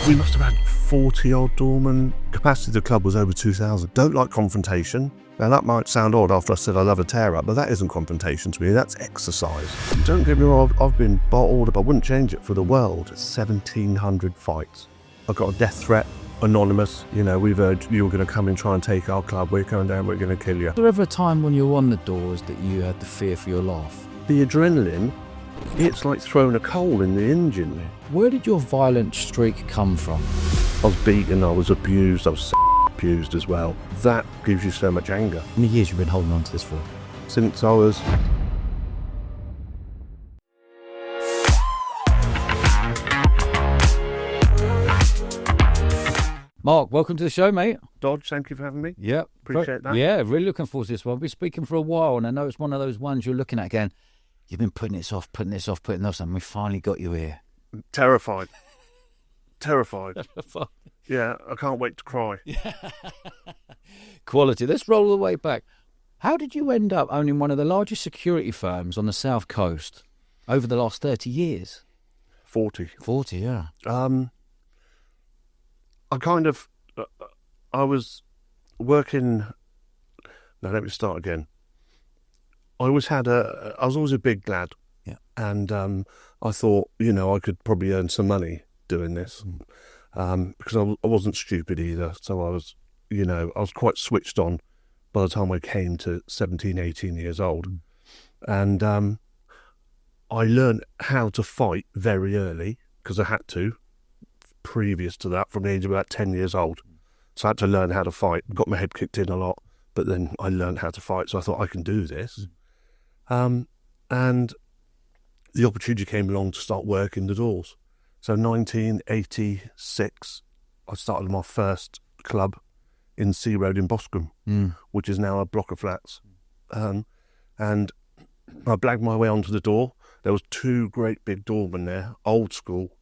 We must have had 40 odd doormen. Capacity of the club was over 2,000. Don't like confrontation. Now that might sound odd after I said I love a tear-up, but that isn't confrontation to me, that's exercise. Don't get me wrong, I've been bottled, but I wouldn't change it for the world. 1,700 fights. I got a death threat, anonymous. You know, we've heard you're going to come and try and take our club, we're coming down, we're going to kill you. Was there ever a time when you were on the doors that you had the fear for your life? The adrenaline, it's like throwing a coal in the engine. Where did your violent streak come from? I was beaten, I was abused, I was abused as well. That gives you so much anger. How many years you've been holding on to this for? Since I was... Mark, welcome to the show, mate. Dodge, thank you for having me. Yeah. Appreciate that. Yeah, really looking forward to this one. I've been speaking for a while, and I know it's one of those ones you're looking at again. You've been putting this off, and we finally got you here. Terrified. Terrified. Yeah, I can't wait to cry. Quality. Let's roll the way back. How did you end up owning one of the largest security firms on the South Coast over the last 30 years? 40. 40, yeah. I was working... No, let me start again. I was always a big lad. Yeah. And I thought, you know, I could probably earn some money doing this. Because I wasn't stupid either. So I was quite switched on by the time I came to 17, 18 years old. And I learned how to fight very early because I had to. Previous to that, from the age of about 10 years old. So I had to learn how to fight. Got my head kicked in a lot, but then I learned how to fight. So I thought I can do this. And the opportunity came along to start working the doors. So 1986, I started my first club in Sea Road in Boscombe, which is now a block of flats. And I blagged my way onto the door. There was two great big doormen there, old school.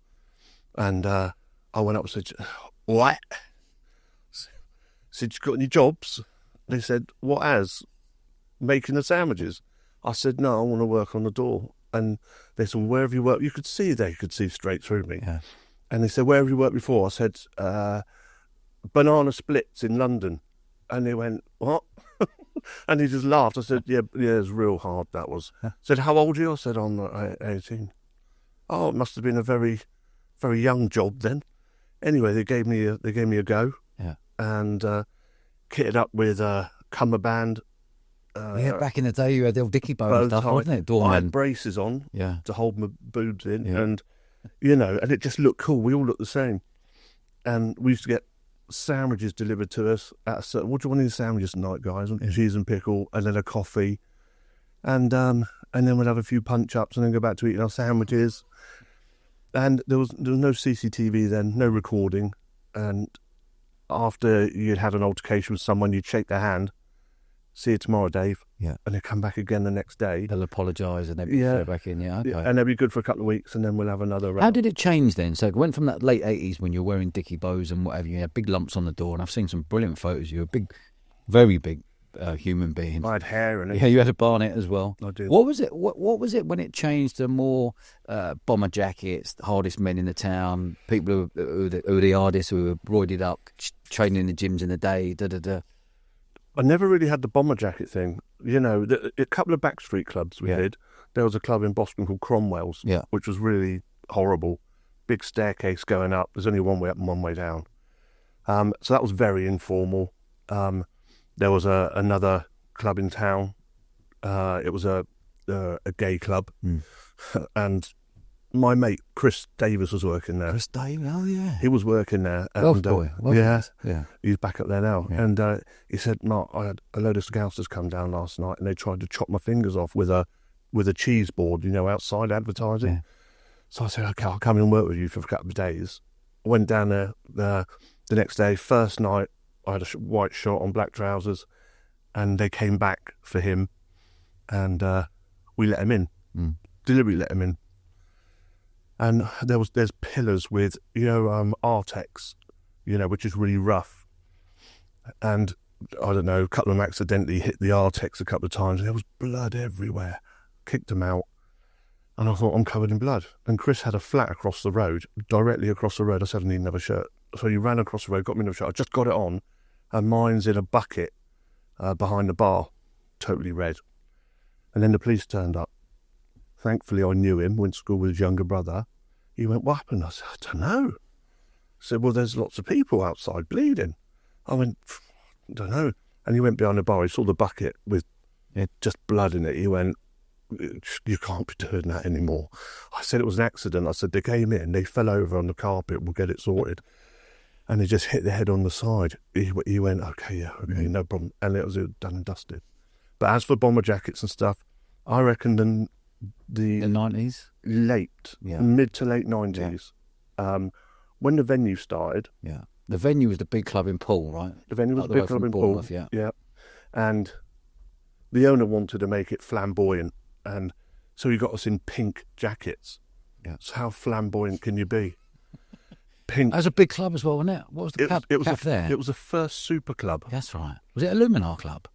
And I went up and said, "What?" I said, "You got any jobs?" They said, "What as?" "Making the sandwiches." I said, "No, I want to work on the door." And they said, "Well, where have you worked?" They could see straight through me. Yeah. And they said, "Where have you worked before?" I said, "Banana Splits in London." And they went, "What?" And he just laughed. I said, yeah, it was real hard, that was. Said, "How old are you?" I said, "I'm 18. "Oh, it must have been a very, very young job then." Anyway, they gave me a go. Yeah. And kitted up with a Cummer band. Back in the day, you had the old Dicky bow and stuff, wasn't it? I had braces on to hold my boobs in, and and it just looked cool. We all looked the same, and we used to get sandwiches delivered to us at a certain. What do you want in sandwiches tonight, guys? Cheese and pickle, and then a coffee, and then we'd have a few punch ups, and then go back to eating our sandwiches. And there was no CCTV then, no recording, and after you'd had an altercation with someone, you'd shake their hand. "See you tomorrow, Dave." Yeah. And they'd come back again the next day. They'll apologise and then go back in, okay. And they'll be good for a couple of weeks and then we'll have another round. How did it change then? So it went from that late 80s when you were wearing Dicky bows and whatever, you had big lumps on the door, and I've seen some brilliant photos. You were a big, very big human being. I had hair in it. Yeah, you had a barnet as well. I did. What was it? What was it when it changed to more bomber jackets, the hardest men in the town, people who were the hardest, who were roided up, training in the gyms in the day, I never really had the bomber jacket thing. You know, a couple of backstreet clubs we did. There was a club in Boston called Cromwell's, which was really horrible. Big staircase going up. There's only one way up and one way down. So that was very informal. There was another club in town. It was a gay club. And my mate, Chris Davis, was working there. Chris Davis, oh yeah. He was working there. Welsh boy. Yeah. He's back up there now. Yeah. And he said, "Mark, I had a load of scousers come down last night and they tried to chop my fingers off with a cheese board, outside advertising." Yeah. So I said, "Okay, I'll come and work with you for a couple of days." I went down there the next day. First night, I had a white short on black trousers, and they came back for him, and we let him in. Deliberately let him in. And there's pillars with Artex, which is really rough. And I don't know, a couple of them accidentally hit the Artex a couple of times. And there was blood everywhere. Kicked them out. And I thought, I'm covered in blood. And Chris had a flat across the road, directly across the road. I said, I need another shirt. So he ran across the road, got me another shirt. I just got it on, and mine's in a bucket behind the bar, totally red. And then the police turned up. Thankfully, I knew him, went to school with his younger brother. He went, what happened? I said, I don't know. I said, well, there's lots of people outside bleeding. I went, I don't know. And he went behind the bar. He saw the bucket with just blood in it. He went, you can't be doing that anymore. I said it was an accident. I said, they came in, they fell over on the carpet, we'll get it sorted. And they just hit their head on the side. He went, okay, no problem. And it was done and dusted. But as for bomber jackets and stuff, I reckon the 90s? Mid to late 90s. When the venue started. Yeah. The venue was the big club in Poole, right? The venue was the big club in Poole. Yeah. And the owner wanted to make it flamboyant. And so he got us in pink jackets. Yeah. So how flamboyant can you be? Pink. That was a big club as well, wasn't it? What was the cap there? It was the first super club. That's right. Was it a Luminar club?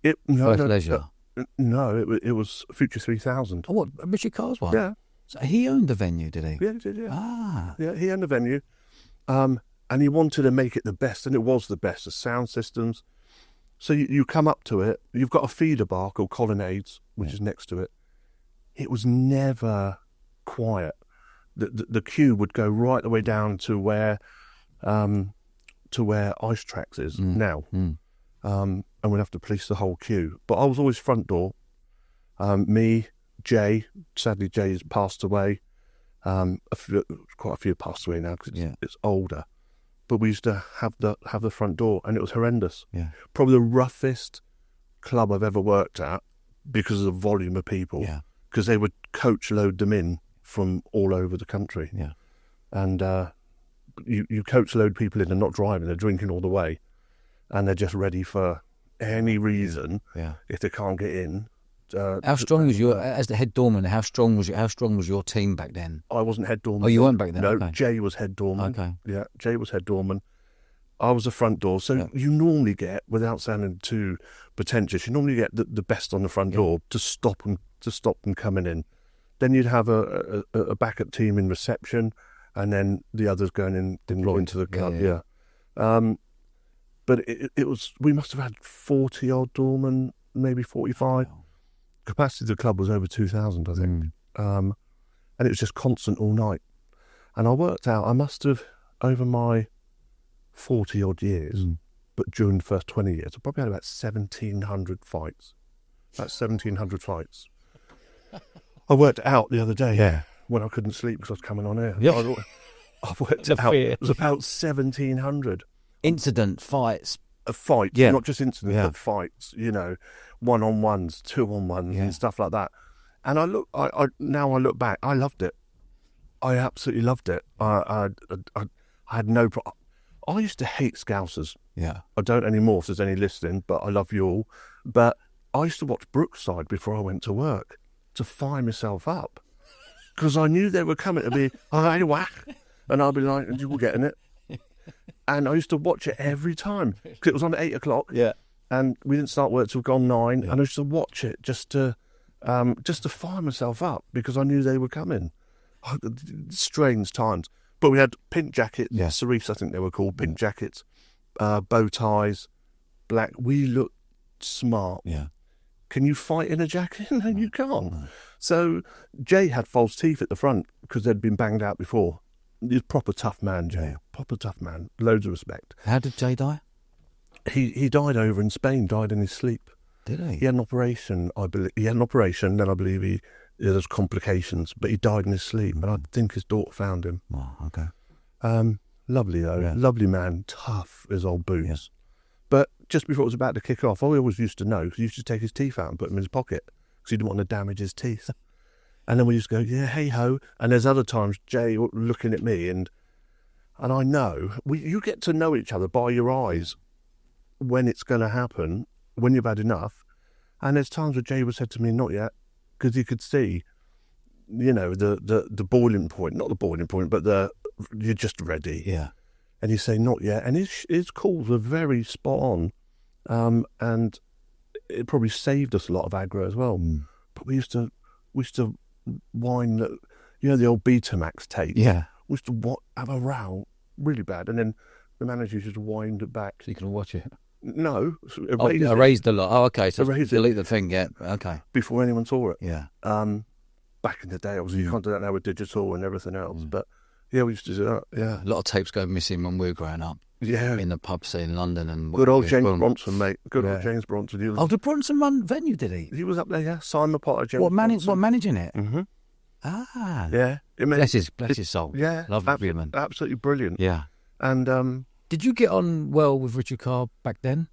First Leisure? No, it was Future 3000. Oh, what? Richard Carswell? Yeah. So he owned the venue, did he? Yeah, he did, yeah. Ah. Yeah, he owned the venue. And he wanted to make it the best, and it was the best. The sound systems. So you come up to it, you've got a feeder bar called Colonnades, which is next to it. It was never quiet. The queue would go right the way down to where Ice Tracks is now. And we'd have to police the whole queue. But I was always front door. Me, Jay, sadly Jay's passed away. Quite a few passed away now because it's older. But we used to have the front door, and it was horrendous. Yeah. Probably the roughest club I've ever worked at because of the volume of people. Yeah. Because they would coach load them in from all over the country. Yeah. And you coach load people in and not driving, they're drinking all the way. And they're just ready for any reason if they can't get in. How strong was as the head doorman? How strong was your team back then? I wasn't head doorman. Oh, you weren't back then? No, okay. Jay was head doorman. Okay. Yeah, Jay was head doorman. I was the front door. So you normally get, without sounding too pretentious, you normally get the best on the front door to stop them coming in. Then you'd have a backup team in reception, and then the others going into the club. Yeah. But it was, we must have had 40 odd doormen, maybe 45. Wow. Capacity of the club was over 2,000, I think. And it was just constant all night. And I worked out, I must have, over my 40 odd years, but during the first 20 years, I probably had about 1,700 fights. About 1,700 fights. I worked out the other day when I couldn't sleep because I was coming on air. Yeah. I've worked out, it was about 1,700. Incident, fights. Fights, not just incidents, but fights, one-on-ones, two-on-ones and stuff like that. And I now look back, I loved it. I absolutely loved it. I had no problem. I used to hate Scousers. Yeah. I don't anymore if there's any listening, but I love you all. But I used to watch Brookside before I went to work to fire myself up because I knew they were coming to be, hey, whack. And I'd be like, you were getting it. And I used to watch it every time because it was on at 8 o'clock. Yeah. And we didn't start work till gone 9. Yeah. And I used to watch it just to fire myself up because I knew they were coming. Strange times. But we had pink jackets, Serifs, I think they were called, pink jackets, bow ties, black. We looked smart. Yeah. Can you fight in a jacket? No, you can't. No. So Jay had false teeth at the front because they'd been banged out before. He's a proper tough man, Jay. Proper tough man. Loads of respect. How did Jay die? He died over in Spain, died in his sleep. Did he? He had an operation, I believe. He had an operation, then I believe there was complications, but he died in his sleep, and I think his daughter found him. Oh, okay. Lovely, though. Lovely man. Tough as old boots. Yeah. But just before it was about to kick off, I always used to know, because he used to take his teeth out and put them in his pocket, because he didn't want to damage his teeth. And then we used to go, yeah, hey-ho. And there's other times Jay looking at me, and I know, you get to know each other by your eyes when it's going to happen, when you've had enough. And there's times where Jay would said to me, not yet, because he could see, the boiling point, not the boiling point, but you're just ready. Yeah. And he'd say, not yet. And his calls were very spot on. And it probably saved us a lot of aggro as well. But we used to wind, the old Betamax tape. Yeah. We used to have a row really bad, and then the manager used to wind it back. So you can watch it. No, erase the lot. Oh, okay. So Erase delete the thing. Yeah. Okay. before anyone saw it. Yeah. Back in the day, obviously you can't do that now with digital and everything else. But yeah, we used to do that. Yeah, A lot of tapes go missing when we were growing up yeah. in the pub scene in London. And Good old James Bournemouth. Bronson, mate. Good old James Bronson. Oh, did Bronson run venue? Did he? He was up there. Yeah, Simon Potter. James What Bronson. managing it? Mm-hmm. Ah. Yeah. Bless his soul. Yeah, Lovely man. Absolutely brilliant. Yeah. And Did you get on well with Richard Carr back then?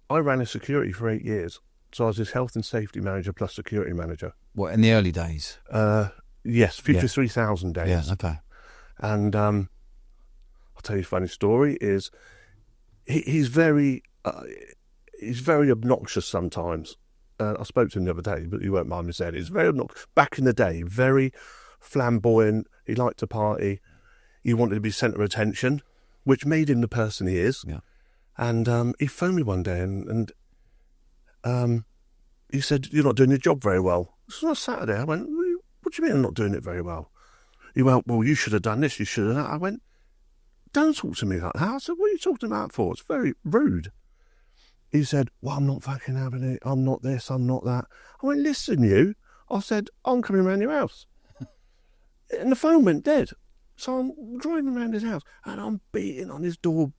I ran his security for 8 years, so I was his health and safety manager plus security manager. What, in the early days? Yes, Future 3000 days. Yeah, okay. And I'll tell you a funny story. Is he's very obnoxious sometimes. I spoke to him the other day, but you won't mind me saying it. He's very obnoxious. Back in the day, very flamboyant. He liked to party. He wanted to be centre of attention, which made him the person he is. Yeah. And he phoned me one day and he said, "You're not doing your job very well." So on Saturday, I went, "What do you mean I'm not doing it very well?" He went, "Well, you should have done this, you should have that." I went, "Don't talk to me like that." I said, "What are you talking about for? It's very rude." He said, "Well, I'm not fucking having it. I'm not this, I'm not that." I went, "Listen, you." I said, "I'm coming around your house." And the phone went dead. So I'm driving around his house and I'm beating on his door.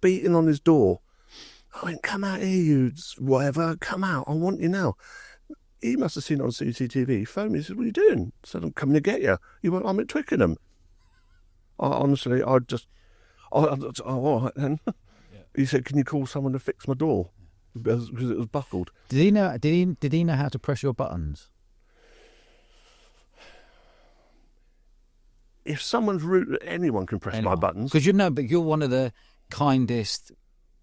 I went, "Come out here, you whatever, come out, I want you now." He must have seen it on CCTV. He phoned me, he said, "What are you doing?" I said, "I'm coming to get you." He went, "I'm at Twickenham." Honestly, all right then. Yeah. He said, "Can you call someone to fix my door?" Because it was buckled. Did he know how to press your buttons? If someone's rude, anyone can press my buttons. Because but you're one of the kindest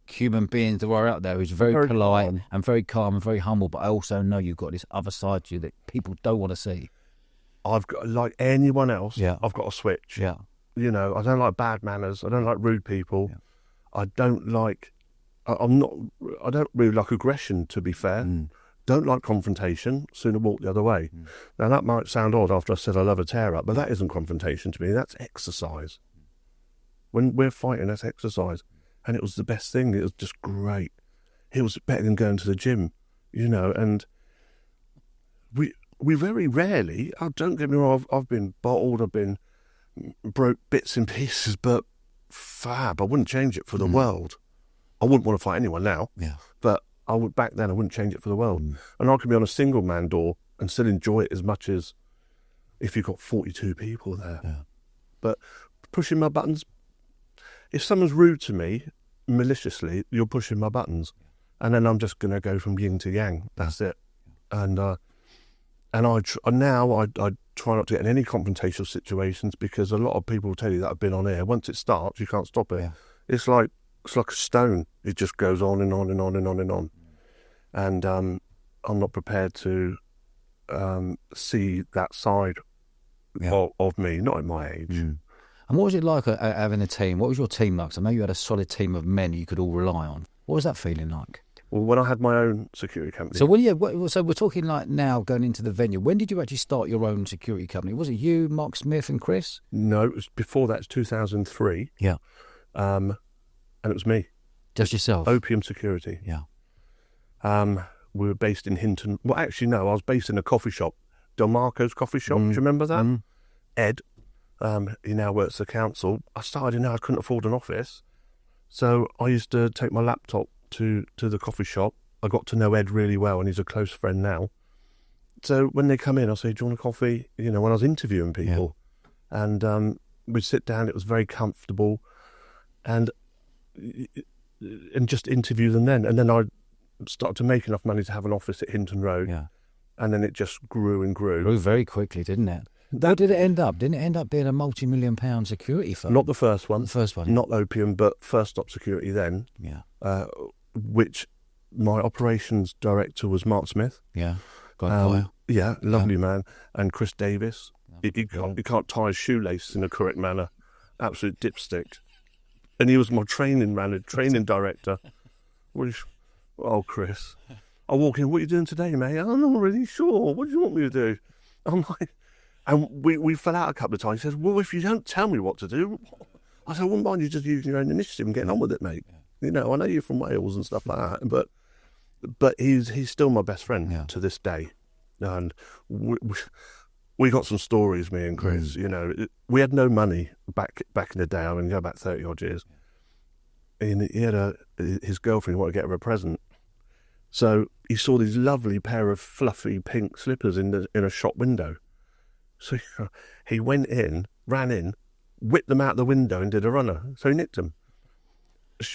human beings there are out there, who's very polite and very calm and very humble, but I also know you've got this other side to you that people don't want to see. I've got, like anyone else, Yeah. I've got a switch. Yeah. I don't like bad manners. I don't like rude people. Yeah. I don't like, I don't really like aggression, to be fair. Don't like confrontation, sooner walk the other way. Now, that might sound odd after I said I love a tear-up, but that isn't confrontation to me. That's exercise. When we're fighting, that's exercise. And it was the best thing. It was just great. It was better than going to the gym, and we very rarely, don't get me wrong, I've been bottled, I've been broke bits and pieces, but fab, I wouldn't change it for the world. I wouldn't want to fight anyone now, but back then I wouldn't change it for the world. And I could be on a single man door and still enjoy it as much as if you've got 42 people there. Yeah. But pushing my buttons, if someone's rude to me maliciously, you're pushing my buttons, and then I'm just going to go from yin to yang. That's it. And I try not to get in any confrontational situations, because a lot of people will tell you that I've been on air. Once it starts, you can't stop it. Yeah. It's like a stone. It just goes on and on and on and on and on. And I'm not prepared to see that side of me, not at my age. And what was it like having a team? What was your team like? 'Cause I know you had a solid team of men you could all rely on. What was that feeling like? Well, when I had my own security company. So we're talking like now going into the venue. When did you actually start your own security company? Was it you, Mark Smith and Chris? No, it was before that. It's 2003. Yeah. And it was me. Just yourself? Opium Security. Yeah. We were based in Hinton. Well, actually, no, I was based in a coffee shop, Delmarco's coffee shop. Do you remember that? Ed, he now works at the council. I started I couldn't afford an office. So I used to take my laptop to the coffee shop. I got to know Ed really well, and he's a close friend now. So when they come in, I say, "Do you want a coffee?" When I was interviewing people. Yeah. And we'd sit down. It was very comfortable. And just interview them then. And then I started to make enough money to have an office at Hinton Road. Yeah. And then it just grew and grew. It grew very quickly, didn't it? How did it end up? Didn't it end up being a multi-million-pound security firm? Not the first one. The first one. Not Opium, but First Stop Security then. Yeah. Which my operations director was Mark Smith. Yeah. Yeah, lovely man. And Chris Davis. He can't tie his shoelace in a correct manner. Absolute dipstick. And he was my training director. Oh, Chris. I walk in, "What are you doing today, mate?" "I'm not really sure. What do you want me to do?" I'm like, And we fell out a couple of times. He says, well, if you don't tell me what to do, I said, I wouldn't mind you just using your own initiative and getting on with it, mate. You know, I know you're from Wales and stuff like that, but he's still my best friend to this day. And we got some stories, me and Chris. You know, we had no money back in the day. I mean, go back 30 odd years. And he had his girlfriend wanted to get her a present. So he saw these lovely pair of fluffy pink slippers in a shop window. So he went in, ran in, whipped them out the window and did a runner. So he nicked them.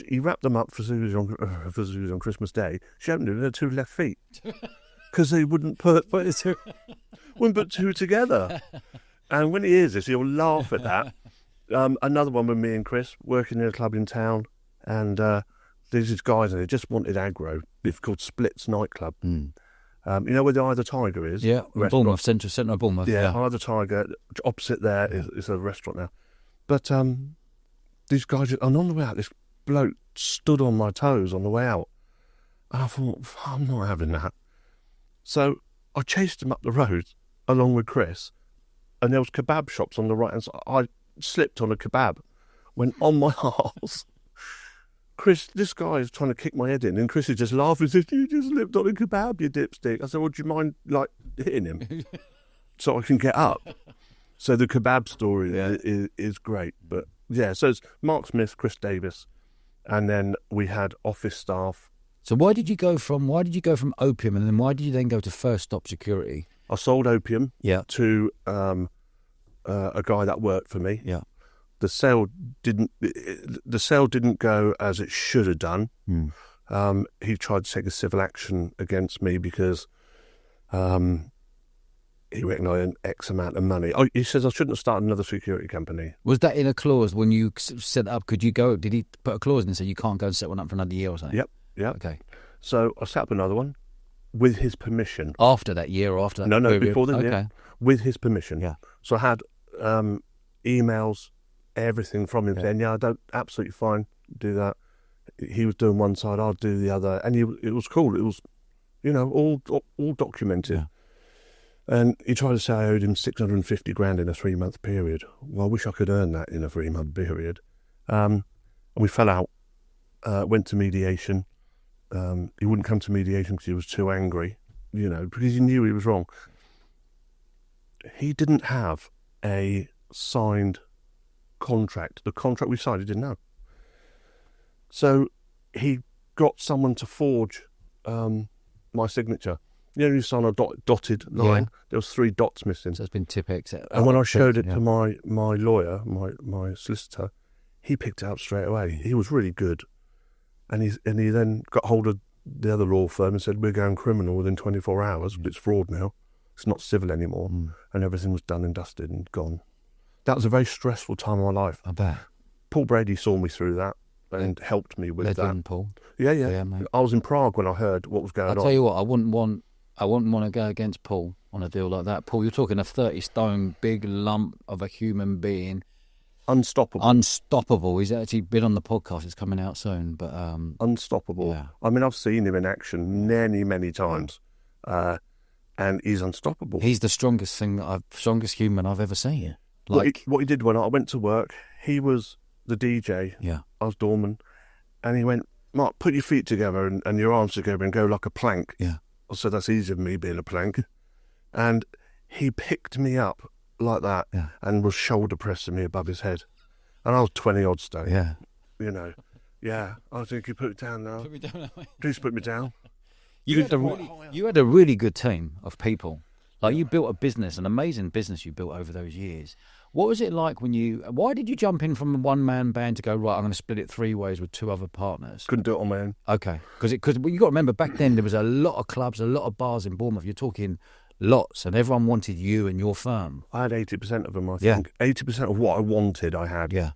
He wrapped them up for Susie on Christmas Day. She opened them with her 2 left feet because they wouldn't put two together. And when he hears this, he'll laugh at that. Another one with me and Chris working in a club in town, and there's these guys and they just wanted aggro. It's called Splits nightclub. You know where the Eye of the Tiger is? Yeah, Bournemouth, centre of Bournemouth. Yeah, Eye of the Tiger, opposite there is a restaurant now. But these guys, and on the way out, this bloke stood on my toes on the way out. And I thought, I'm not having that. So I chased him up the road along with Chris, and there was kebab shops on the right hand side. I slipped on a kebab, went on my arse. Chris, this guy is trying to kick my head in, and Chris is just laughing. He says, you just slipped on a kebab, you dipstick. I said, well, do you mind, like, hitting him so I can get up? So the kebab story is great. But, yeah, so it's Mark Smith, Chris Davis, and then we had office staff. So why did you go from opium, and then why did you then go to First Stop Security? I sold opium to a guy that worked for me. Yeah. The sale didn't go as it should have done. He tried to take a civil action against me because he reckoned I earned X amount of money. He says I shouldn't have started another security company. Was that in a clause when you set up? Could you go? Did he put a clause in and say you can't go and set one up for another year or something? Yep. Okay. So I set up another one with his permission. After that year or after that? No, period? before then. Okay. Yeah, with his permission. Yeah. So I had emails, everything from him saying, "Yeah, I don't absolutely fine, do that." He was doing one side, I'll do the other, and it was cool. It was, all documented. Yeah. And he tried to say I owed him 650 grand in a 3-month period. Well, I wish I could earn that in a 3-month period. And we fell out, went to mediation. He wouldn't come to mediation because he was too angry, because he knew he was wrong. He didn't have a signed contract. The contract we signed, he didn't know. So he got someone to forge my signature. You sign a dotted line. There was 3 dots missing. So it's been Tipex. And when I showed it to my lawyer, my solicitor, he picked it up straight away. He was really good. And he then got hold of the other law firm and said, we're going criminal within 24 hours. It's fraud now. It's not civil anymore. And everything was done and dusted and gone. That was a very stressful time of my life. I bet. Paul Brady saw me through that and helped me with that. Paul. Yeah, mate. I was in Prague when I heard what was going on. I'll tell you what, I wouldn't want to go against Paul on a deal like that. Paul, you're talking a 30-stone big lump of a human being. Unstoppable. He's actually been on the podcast. It's coming out soon. But unstoppable. Yeah. I mean, I've seen him in action many times. And he's unstoppable. He's the strongest human I've ever seen. What he did when I went to work, he was the DJ. Yeah. I was doorman. And he went, Mark, put your feet together and your arms together and go like a plank. Yeah. I said, that's easier than me being a plank. And he picked me up like that and was shoulder pressing me above his head. And I was 20 odd stone. Yeah. Yeah. I think you put it down now. Put me down. Please put me down. You had a really good team of people. Like, you built a business, an amazing business you built over those years. What was it like why did you jump in from a one-man band to go, right, I'm going to split it 3 ways with 2 other partners? Couldn't do it on my own. Okay. Because you got to remember, back then there was a lot of clubs, a lot of bars in Bournemouth. You're talking lots, and everyone wanted you and your firm. I had 80% of them, I think. 80% of what I wanted, I had. Yeah.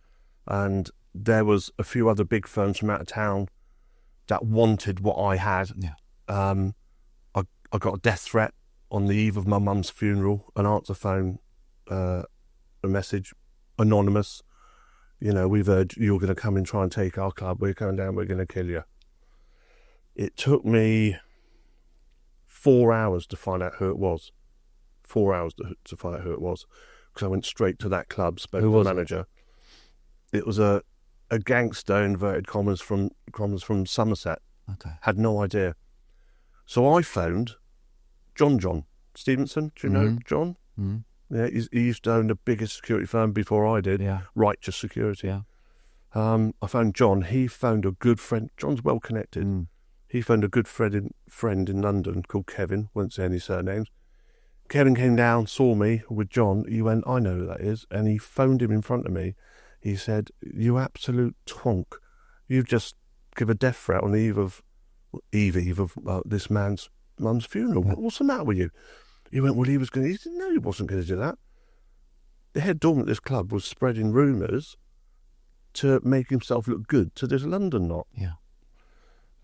And there was a few other big firms from out of town that wanted what I had. Yeah. I got a death threat on the eve of my mum's funeral, an answer phone, a message, anonymous. We've heard you're going to come and try and take our club. We're coming down. We're going to kill you. It took me 4 hours to find out who it was. 4 hours to find out who it was, because I went straight to that club, spoke Who to was the manager. It was a gangster, inverted commas, from Somerset. Okay. Had no idea. So I phoned John Stevenson. Do you know John? Mm. Yeah, he used to own the biggest security firm before I did, Yeah. Righteous Security. Yeah. I phoned John. He phoned a good friend. John's well connected. Mm. He phoned a good friend in London called Kevin. Won't say any surnames. Kevin came down, saw me with John. He went, I know who that is. And he phoned him in front of me. He said, you absolute twonk. You've just give a death threat on the eve of this man's mum's funeral. Yeah. What's the matter with you? He went, well, he said, no, he wasn't going to do that. The head doorman at this club was spreading rumours to make himself look good to this London lot. Yeah.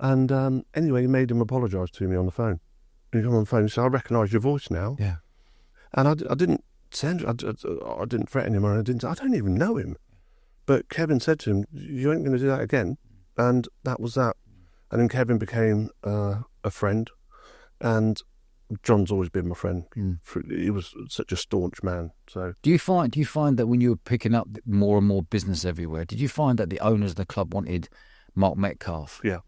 And anyway, he made him apologise to me on the phone. He got on the phone and said, I recognise your voice now. Yeah. And I didn't I didn't threaten him, or I don't even know him. But Kevin said to him, you ain't going to do that again. And that was that. And then Kevin became a friend. And John's always been my friend. He was such a staunch man. So, do you find that when you were picking up more and more business everywhere, did you find that the owners of the club wanted Mark Metcalfe? Yeah.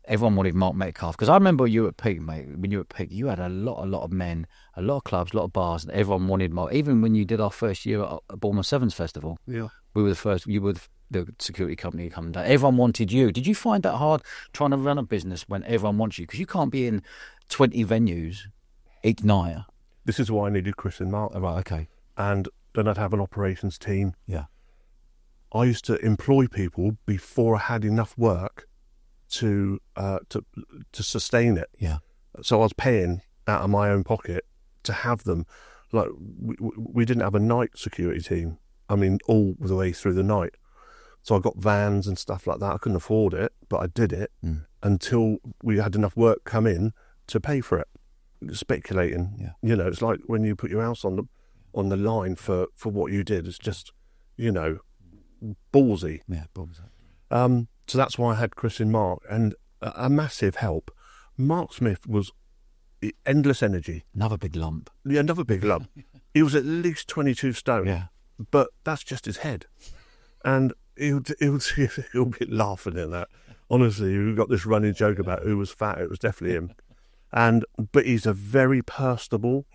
Everyone wanted Mark Metcalfe, because I remember you at peak, mate. When you were at peak, you had a lot of men, a lot of clubs, a lot of bars, and everyone wanted Mark. Even when you did our first year at Bournemouth Sevens Festival, yeah, we were the first. You were the security company coming down. Everyone wanted you. Did you find that hard trying to run a business when everyone wants you? Because you can't be in 20 venues each night. This is why I needed Chris and Mark. Oh, right, okay. And then I'd have an operations team. Yeah. I used to employ people before I had enough work to sustain it. Yeah. So I was paying out of my own pocket to have them. Like, we didn't have a night security team. I mean, all the way through the night. So I got vans and stuff like that. I couldn't afford it, but I did it until we had enough work come in to pay for it. Speculating. Yeah. You know, it's like when you put your house on the line for what you did. It's just, you know, ballsy. Yeah, ballsy. So that's why I had Chris and Mark, and a massive help. Mark Smith was endless energy. Another big lump. Yeah, another big lump. He was at least 22 stone. Yeah. But that's just his head. And he'll be laughing at that. Honestly, we've got this running joke about who was fat. It was definitely him. But he's a very personable,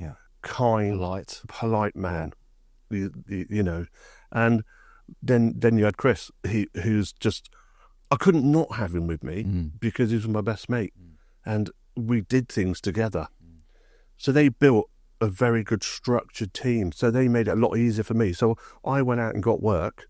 kind, polite man. You know. And then you had Chris, who's just, I couldn't not have him with me because he was my best mate. And we did things together. So they built a very good structured team. So they made it a lot easier for me. So I went out and got work,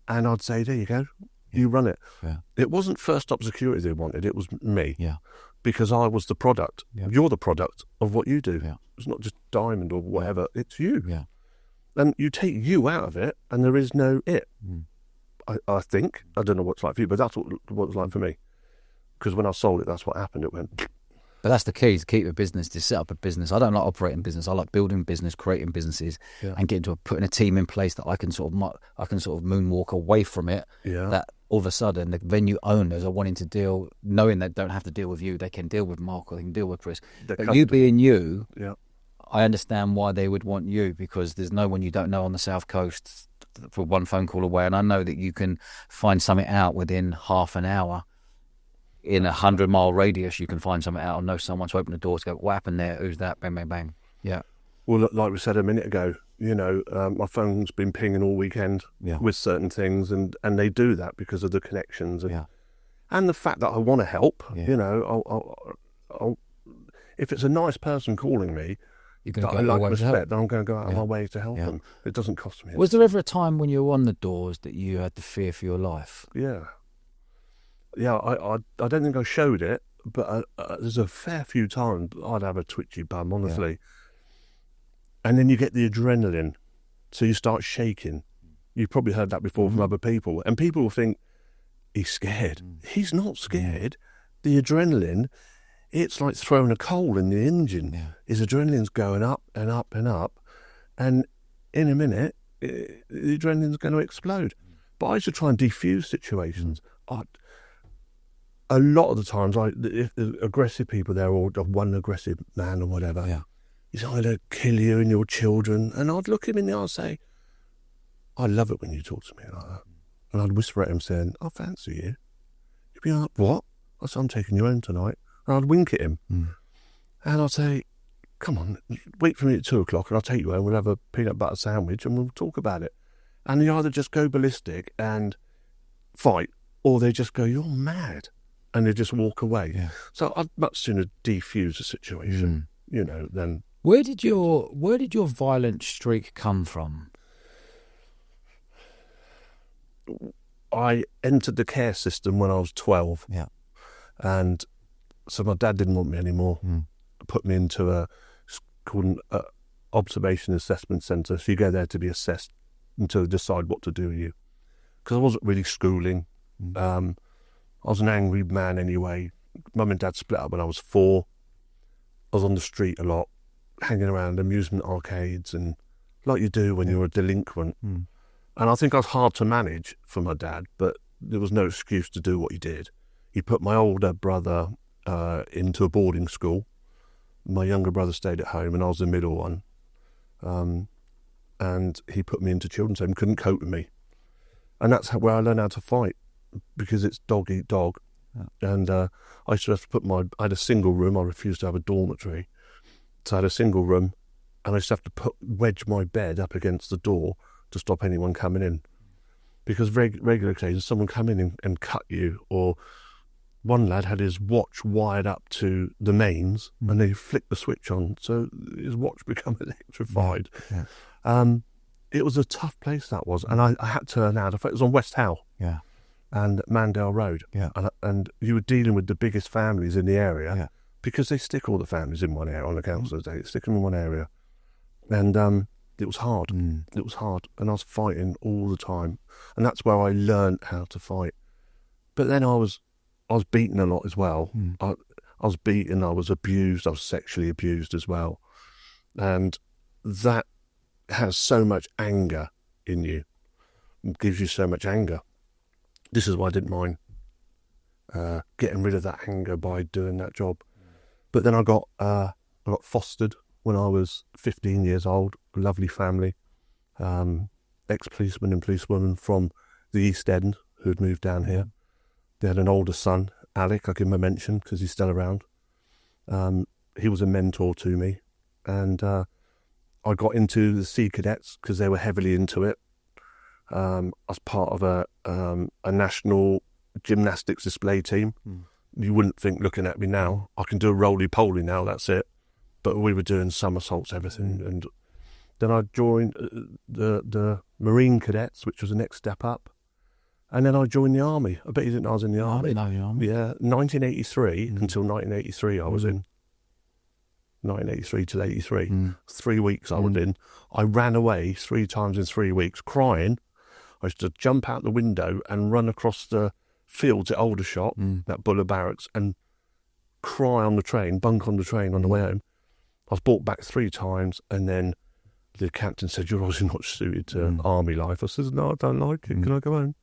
and I'd say, there you go, you run it. Yeah. It wasn't First Stop Security they wanted, it was me. Yeah. Because I was the product. Yeah. You're the product of what you do. Yeah. It's not just Diamond or whatever, it's you. Yeah. And you take you out of it, and there is no it. I think. I don't know what it's like for you, but that's what it's like for me. Because when I sold it, that's what happened. It went. But that's the key, to keep a business, to set up a business. I don't like operating business. I like building business, creating businesses, and putting a team in place that I can sort of moonwalk away from it. Yeah. That all of a sudden the venue owners are wanting to deal, knowing they don't have to deal with you. They can deal with Mark, or they can deal with Chris. But you being you, I understand why they would want you, because there's no one you don't know on the South Coast for one phone call away. And I know that you can find something out within half an hour. In 100-mile radius, you can find something out and know someone to open the door to go, what happened there? Who's that? Bang, bang, bang. Yeah. Well, like we said a minute ago, you know, my phone's been pinging all weekend with certain things, and they do that because of the connections. And the fact that I want to help, you know, I'll, if it's a nice person calling me, that I like respect, then I'm going to go out of my way to help them. It doesn't cost me anything. Was there ever a time when you were on the doors that you had the fear for your life? Yeah. Yeah, I don't think I showed it, but there's a fair few times I'd have a twitchy bum, honestly. Yeah. And then you get the adrenaline, so you start shaking. You've probably heard that before from other people. And people will think, he's scared. He's not scared. The adrenaline, it's like throwing a coal in the engine. Yeah. His adrenaline's going up and up and up. And in a minute, the adrenaline's going to explode. But I used to try and defuse situations. A lot of the times, if the aggressive people there, or one aggressive man or whatever, he's going to kill you and your children. And I'd look him in the eye and say, I love it when you talk to me like that. And I'd whisper at him saying, I fancy you. He'd be like, what? I said, I'm taking you home tonight. And I'd wink at him. And I'd say, come on, wait for me at 2 o'clock and I'll take you home. We'll have a peanut butter sandwich and we'll talk about it. And they either just go ballistic and fight, or they just go, you're mad. And they just walk away. Yeah. So I'd much sooner defuse the situation, than... Where did your violent streak come from? I entered the care system when I was 12. Yeah. And so my dad didn't want me anymore. Put me into called an observation assessment centre. So you go there to be assessed and to decide what to do with you. Because I wasn't really schooling. I was an angry man anyway. Mum and Dad split up when I was 4. I was on the street a lot, hanging around amusement arcades and like you do when you're a delinquent. And I think I was hard to manage for my dad, but there was no excuse to do what he did. He put my older brother into a boarding school. My younger brother stayed at home and I was the middle one. And he put me into children's home, couldn't cope with me. And that's where I learned how to fight, because it's dog eat dog. Yeah. And I used to have to I had a single room. I refused to have a dormitory. So I had a single room and I used to have to wedge my bed up against the door to stop anyone coming in. Because regular occasions, someone come in and cut you, or one lad had his watch wired up to the mains and they flicked the switch on, so his watch became electrified. Yeah. It was a tough place, that was, and I had to learn how to fight. It was on West Howe and Mandale Road, and you were dealing with the biggest families in the area because they stick all the families in one area on the council estate, they stick them in one area, and it was hard. It was hard, and I was fighting all the time, and that's where I learned how to fight. But then I was beaten a lot as well. I was beaten, I was abused, I was sexually abused as well. And that has so much anger in you. It gives you so much anger. This is why I didn't mind getting rid of that anger by doing that job. But then I got fostered when I was 15 years old. A lovely family. Ex-policeman and policewoman from the East End who had moved down here. They had an older son, Alec, I give him a mention because he's still around. He was a mentor to me. And I got into the Sea Cadets because they were heavily into it. I was part of a national gymnastics display team. You wouldn't think, looking at me now, I can do a roly-poly now, that's it. But we were doing somersaults, everything. And then I joined the Marine Cadets, which was the next step up. And then I joined the Army. I bet you didn't know I was in the Army. I didn't know the Army. Yeah, 1983 until 1983 I was in. 1983 till 83. 3 weeks I was in. I ran away 3 times in 3 weeks, crying. I used to jump out the window and run across the fields at Aldershot, that Buller Barracks, and cry on the train, bunk on the train on the way home. I was brought back 3 times, and then the captain said, you're obviously not suited to army life. I said, no, I don't like it. Can I go home?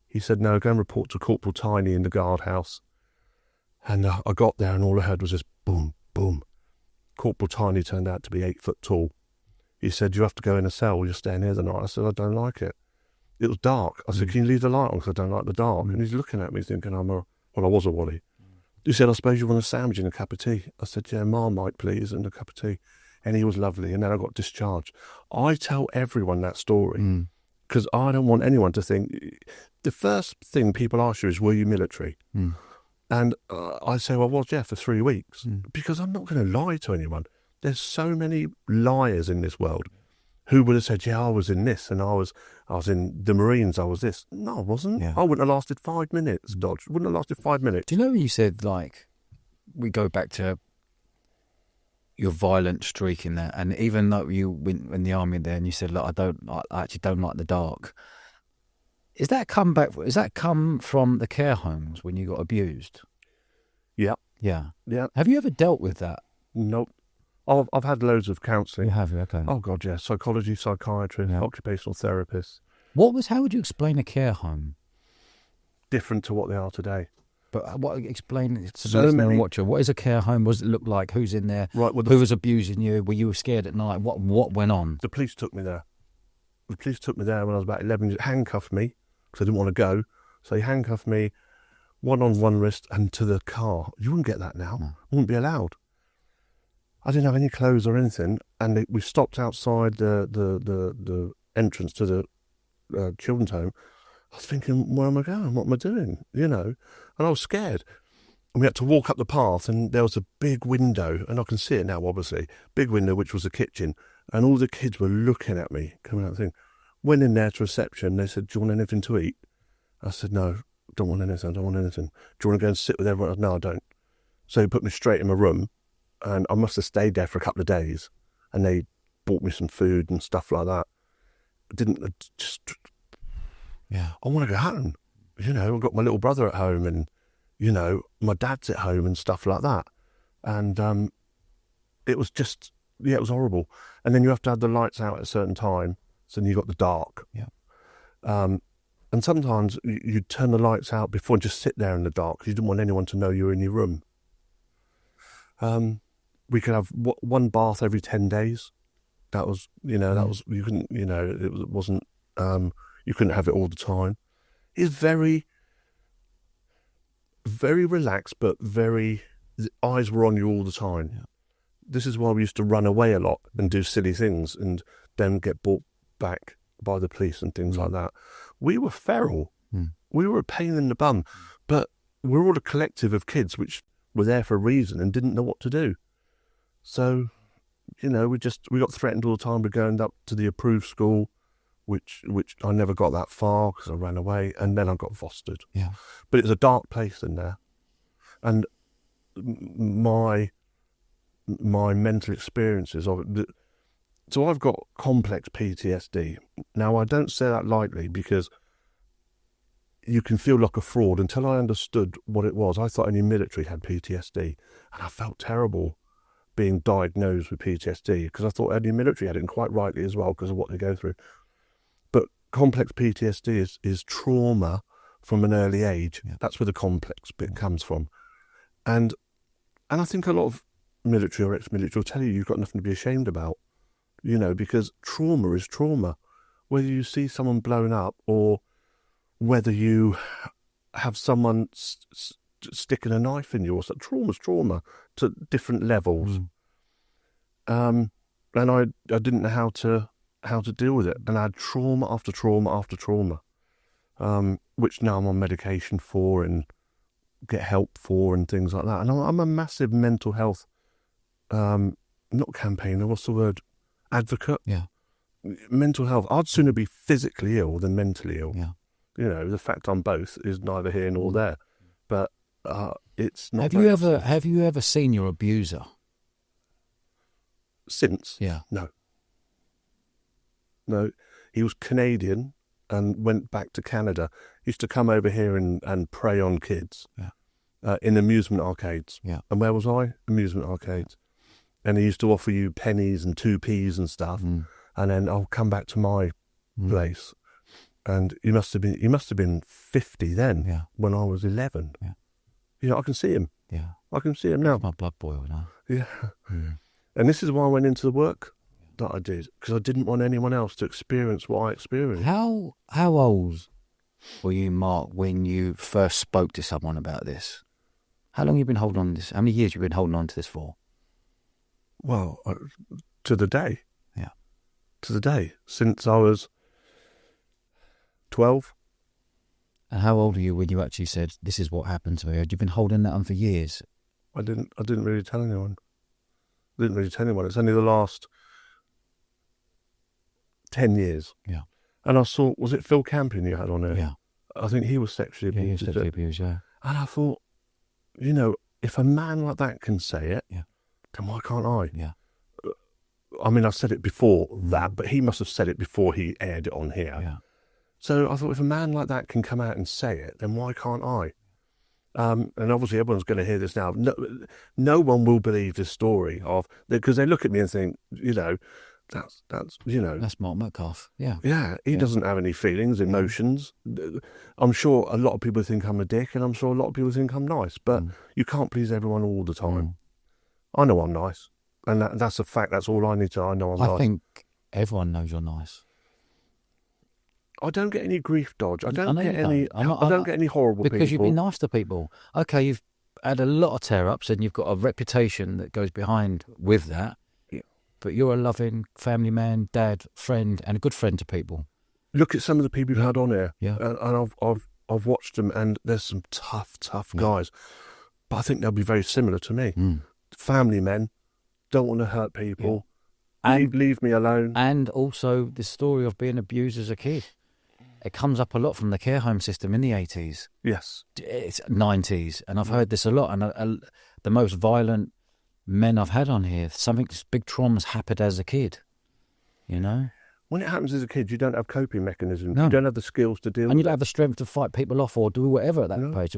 He said, no, go and report to Corporal Tiny in the guardhouse. And I got there and all I heard was this boom, boom. Corporal Tiny turned out to be 8 foot tall. He said, you have to go in a cell, you're staying here the night. I said, I don't like it. It was dark. I said, can you leave the light on because I don't like the dark? And he's looking at me thinking I was a wally. He said, I suppose you want a sandwich and a cup of tea? I said, yeah, Marmite please, and a cup of tea. And he was lovely, and then I got discharged. I tell everyone that story because I don't want anyone to think... The first thing people ask you is, were you military? And I say, well, I was, yeah, for 3 weeks. Because I'm not going to lie to anyone. There's so many liars in this world who would have said, yeah, I was in this, and I was in the Marines, I was this. No, I wasn't. Yeah. I wouldn't have lasted 5 minutes, Dodge. Wouldn't have lasted 5 minutes. Do you know when you said, like, we go back to your violent streak in there, and even though you went in the army there and you said, look, I actually don't like the dark. Is that come from the care homes when you got abused? Yeah. Yeah. Yeah. Have you ever dealt with that? Nope. I've had loads of counselling. You have, okay. Oh, God, yeah. Psychology, psychiatry, occupational therapists. How would you explain a care home? Different to what they are today. But explain it to the So listener many- and watcher. What is a care home? What does it look like? Who's in there? Right, well, Who was abusing you? Were you scared at night? What went on? the police took me there. The police took me there when I was about 11, handcuffed me, because I didn't want to go. So they handcuffed me, one on one wrist, and to the car. You wouldn't get that now. No. Wouldn't be allowed. I didn't have any clothes or anything, and we stopped outside the entrance to the children's home. I was thinking, where am I going? What am I doing? You know, and I was scared. And we had to walk up the path, and there was a big window, and I can see it now, obviously. Big window, which was the kitchen, and all the kids were looking at me coming out the thing. Went in there to reception. They said, "Do you want anything to eat?" I said, "No, don't want anything. Don't want anything. Do you want to go and sit with everyone?" I said, "No, I don't." So he put me straight in my room, and I must have stayed there for a couple of days. And they bought me some food and stuff like that. Yeah. I want to go home. You know, I've got my little brother at home, and you know, my dad's at home and stuff like that. And it was just, yeah, it was horrible. And then you have to have the lights out at a certain time, so then you've got the dark. Yeah. And sometimes you'd turn the lights out before and just sit there in the dark because you didn't want anyone to know you were in your room. We could have one bath every 10 days. That was, you know, you couldn't, you know, it wasn't, you couldn't have it all the time. It's very, very relaxed, but the eyes were on you all the time. Yeah. This is why we used to run away a lot and do silly things and then get brought back by the police and things like that. We were feral. We were a pain in the bum, but we're all a collective of kids which were there for a reason and didn't know what to do. So, you know, we got threatened all the time with going up to the approved school, which I never got that far because I ran away, and then I got fostered. Yeah. But it's a dark place in there, and my mental experiences of it. So I've got complex PTSD. Now, I don't say that lightly because you can feel like a fraud. Until I understood what it was, I thought only military had PTSD, and I felt terrible being diagnosed with PTSD because I thought only military had it, and quite rightly as well because of what they go through. But complex PTSD is trauma from an early age. Yeah. That's where the complex bit comes from. And I think a lot of military or ex-military will tell you you've got nothing to be ashamed about, you know, because trauma is trauma. Whether you see someone blown up or whether you have someone sticking a knife in you or something, trauma's trauma to different levels. And I didn't know how to deal with it, and I had trauma after trauma after trauma, which now I'm on medication for and get help for and things like that. And I'm a massive mental health, not campaigner, what's the word? Advocate. Yeah. Mental health. I'd sooner be physically ill than mentally ill. Yeah. You know, the fact I'm both is neither here nor there. But it's not. Have you ever seen your abuser? Since? Yeah. No, he was Canadian and went back to Canada. He used to come over here and prey on kids. Yeah. In amusement arcades. Yeah. And where was I? Amusement arcades. And he used to offer you pennies and 2p's and stuff. And then I'll come back to my place. And he must have been 50 then. Yeah. When I was 11. Yeah. You know, I can see him. Yeah. I can see him now. My blood boiled now. Yeah. And this is why I went into the work that I did, because I didn't want anyone else to experience what I experienced. How old were you, Mark, when you first spoke to someone about this? How long have you been holding on to this? How many years have you been holding on to this for? Well, to the day. Yeah. To the day. Since I was 12. And how old were you when you actually said, this is what happened to me? Had you been holding that on for years? I didn't really tell anyone. It's only the last 10 years. Yeah. And I saw, was it Phil Campion you had on there? Yeah. I think he was sexually abused. Yeah, he was sexually abused, yeah. And I thought, you know, if a man like that can say it, then why can't I? Yeah. I mean, I've said it before that, but he must have said it before he aired it on here. Yeah. So I thought, if a man like that can come out and say it, then why can't I? And obviously everyone's going to hear this now. No one will believe this story because they look at me and think, you know, That's you know. That's Mark Metcalfe. Yeah. Yeah, he doesn't have any feelings, emotions. I'm sure a lot of people think I'm a dick, and I'm sure a lot of people think I'm nice, but you can't please everyone all the time. I know I'm nice, and that's a fact. That's all I need to. I know I'm nice. I think everyone knows you're nice. I don't get any grief dodge. I don't know get you any. don't. I don't get any horrible people. Because you've been nice to people. Okay, you've had a lot of tear-ups, and you've got a reputation that goes behind with that. But you're a loving family man, dad, friend, and a good friend to people. Look at some of the people you've had on here, and I've watched them, and there's some tough guys. But I think they'll be very similar to me. Family men, don't want to hurt people, and leave me alone. And also the story of being abused as a kid. It comes up a lot from the care home system in the 80s. Yes, it's 90s, and I've heard this a lot. And the most violent men I've had on here, big traumas happened as a kid, you know? When it happens as a kid, you don't have coping mechanisms. No. You don't have the skills to deal with it. And you don't have the strength to fight people off or do whatever at that page.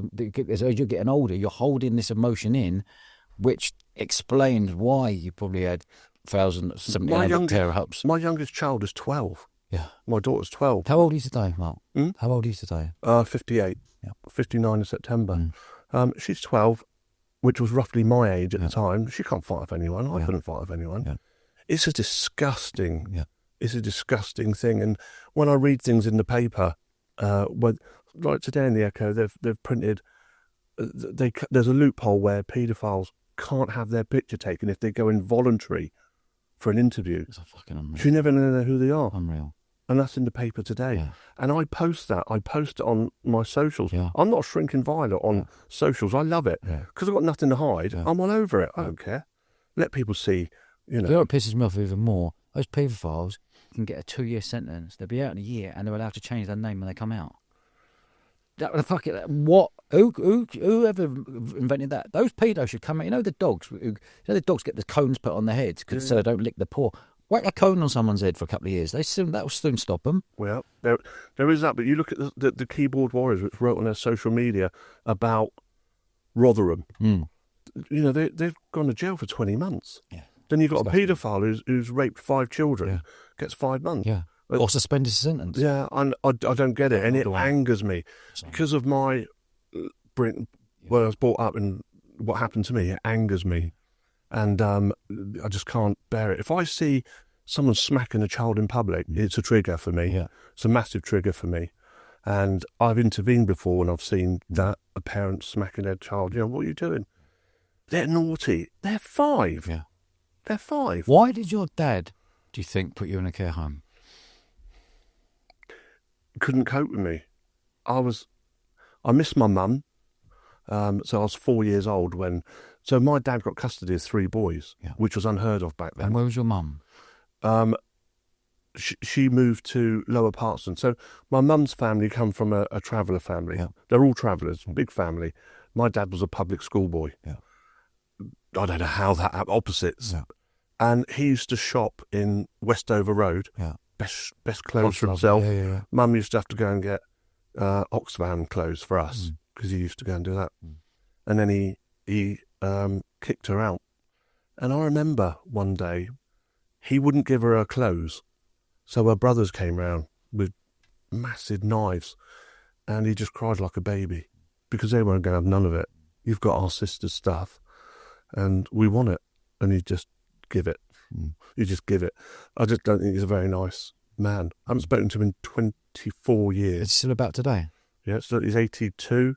As you're getting older, you're holding this emotion in, which explains why you probably had 1,070 tear-ups. My youngest child is 12. Yeah. My daughter's 12. How old are you today, Mark? How old are you today? 58. Yeah. 59 in September. She's 12. Which was roughly my age at the time. She can't fight off anyone. I couldn't fight off anyone. Yeah. It's a disgusting thing. And when I read things in the paper, like today in the Echo, they've printed. There's a loophole where paedophiles can't have their picture taken if they go involuntary for an interview. It's fucking unreal. So you never know who they are. Unreal. And that's in the paper today. Yeah. And I post that. I post it on my socials. Yeah. I'm not shrinking violet on socials. I love it. Because I've got nothing to hide. I'm all over it. I don't care. Let people see, you know. You know what pisses me off even more? Those paedophiles can get a 2-year sentence. They'll be out in a year and they're allowed to change their name when they come out. What? Whoever invented that? Those pedos should come out. You know the dogs? The dogs get the cones put on their heads so they don't lick the paw. Whack a cone on someone's head for a couple of years. That will soon stop them. Well, there is that. But you look at the keyboard warriors, which wrote on their social media about Rotherham. You know, they've gone to jail for 20 months. Yeah. Then you've got a paedophile who's raped 5 children, gets 5 months. Yeah. Or suspended his sentence. Yeah, and I don't get it. And it angers me. Because of my when I was brought up and what happened to me, it angers me. And I just can't bear it. If I see someone smacking a child in public, it's a trigger for me. Yeah. It's a massive trigger for me. And I've intervened before when I've seen that, a parent smacking their child. You know, what are you doing? They're naughty. They're 5. Yeah. They're 5. Why did your dad, do you think, put you in a care home? Couldn't cope with me. I missed my mum. So I was 4 years old when... So my dad got custody of 3 boys, which was unheard of back then. And where was your mum? She moved to Lower Partston. So my mum's family come from a traveller family. Yeah. They're all travellers, big family. My dad was a public school boy. Yeah. I don't know how that happened, opposites. Yeah. And he used to shop in Westover Road. Yeah. Best clothes for himself. Yeah. Mum used to have to go and get Oxfam clothes for us because he used to go and do that. And then he kicked her out. And I remember one day he wouldn't give her clothes. So her brothers came round with massive knives and he just cried like a baby because they weren't going to have none of it. You've got our sister's stuff and we want it. And you just give it. You just give it. I just don't think he's a very nice man. I haven't spoken to him in 24 years. It's still about today? Yeah, so he's 82,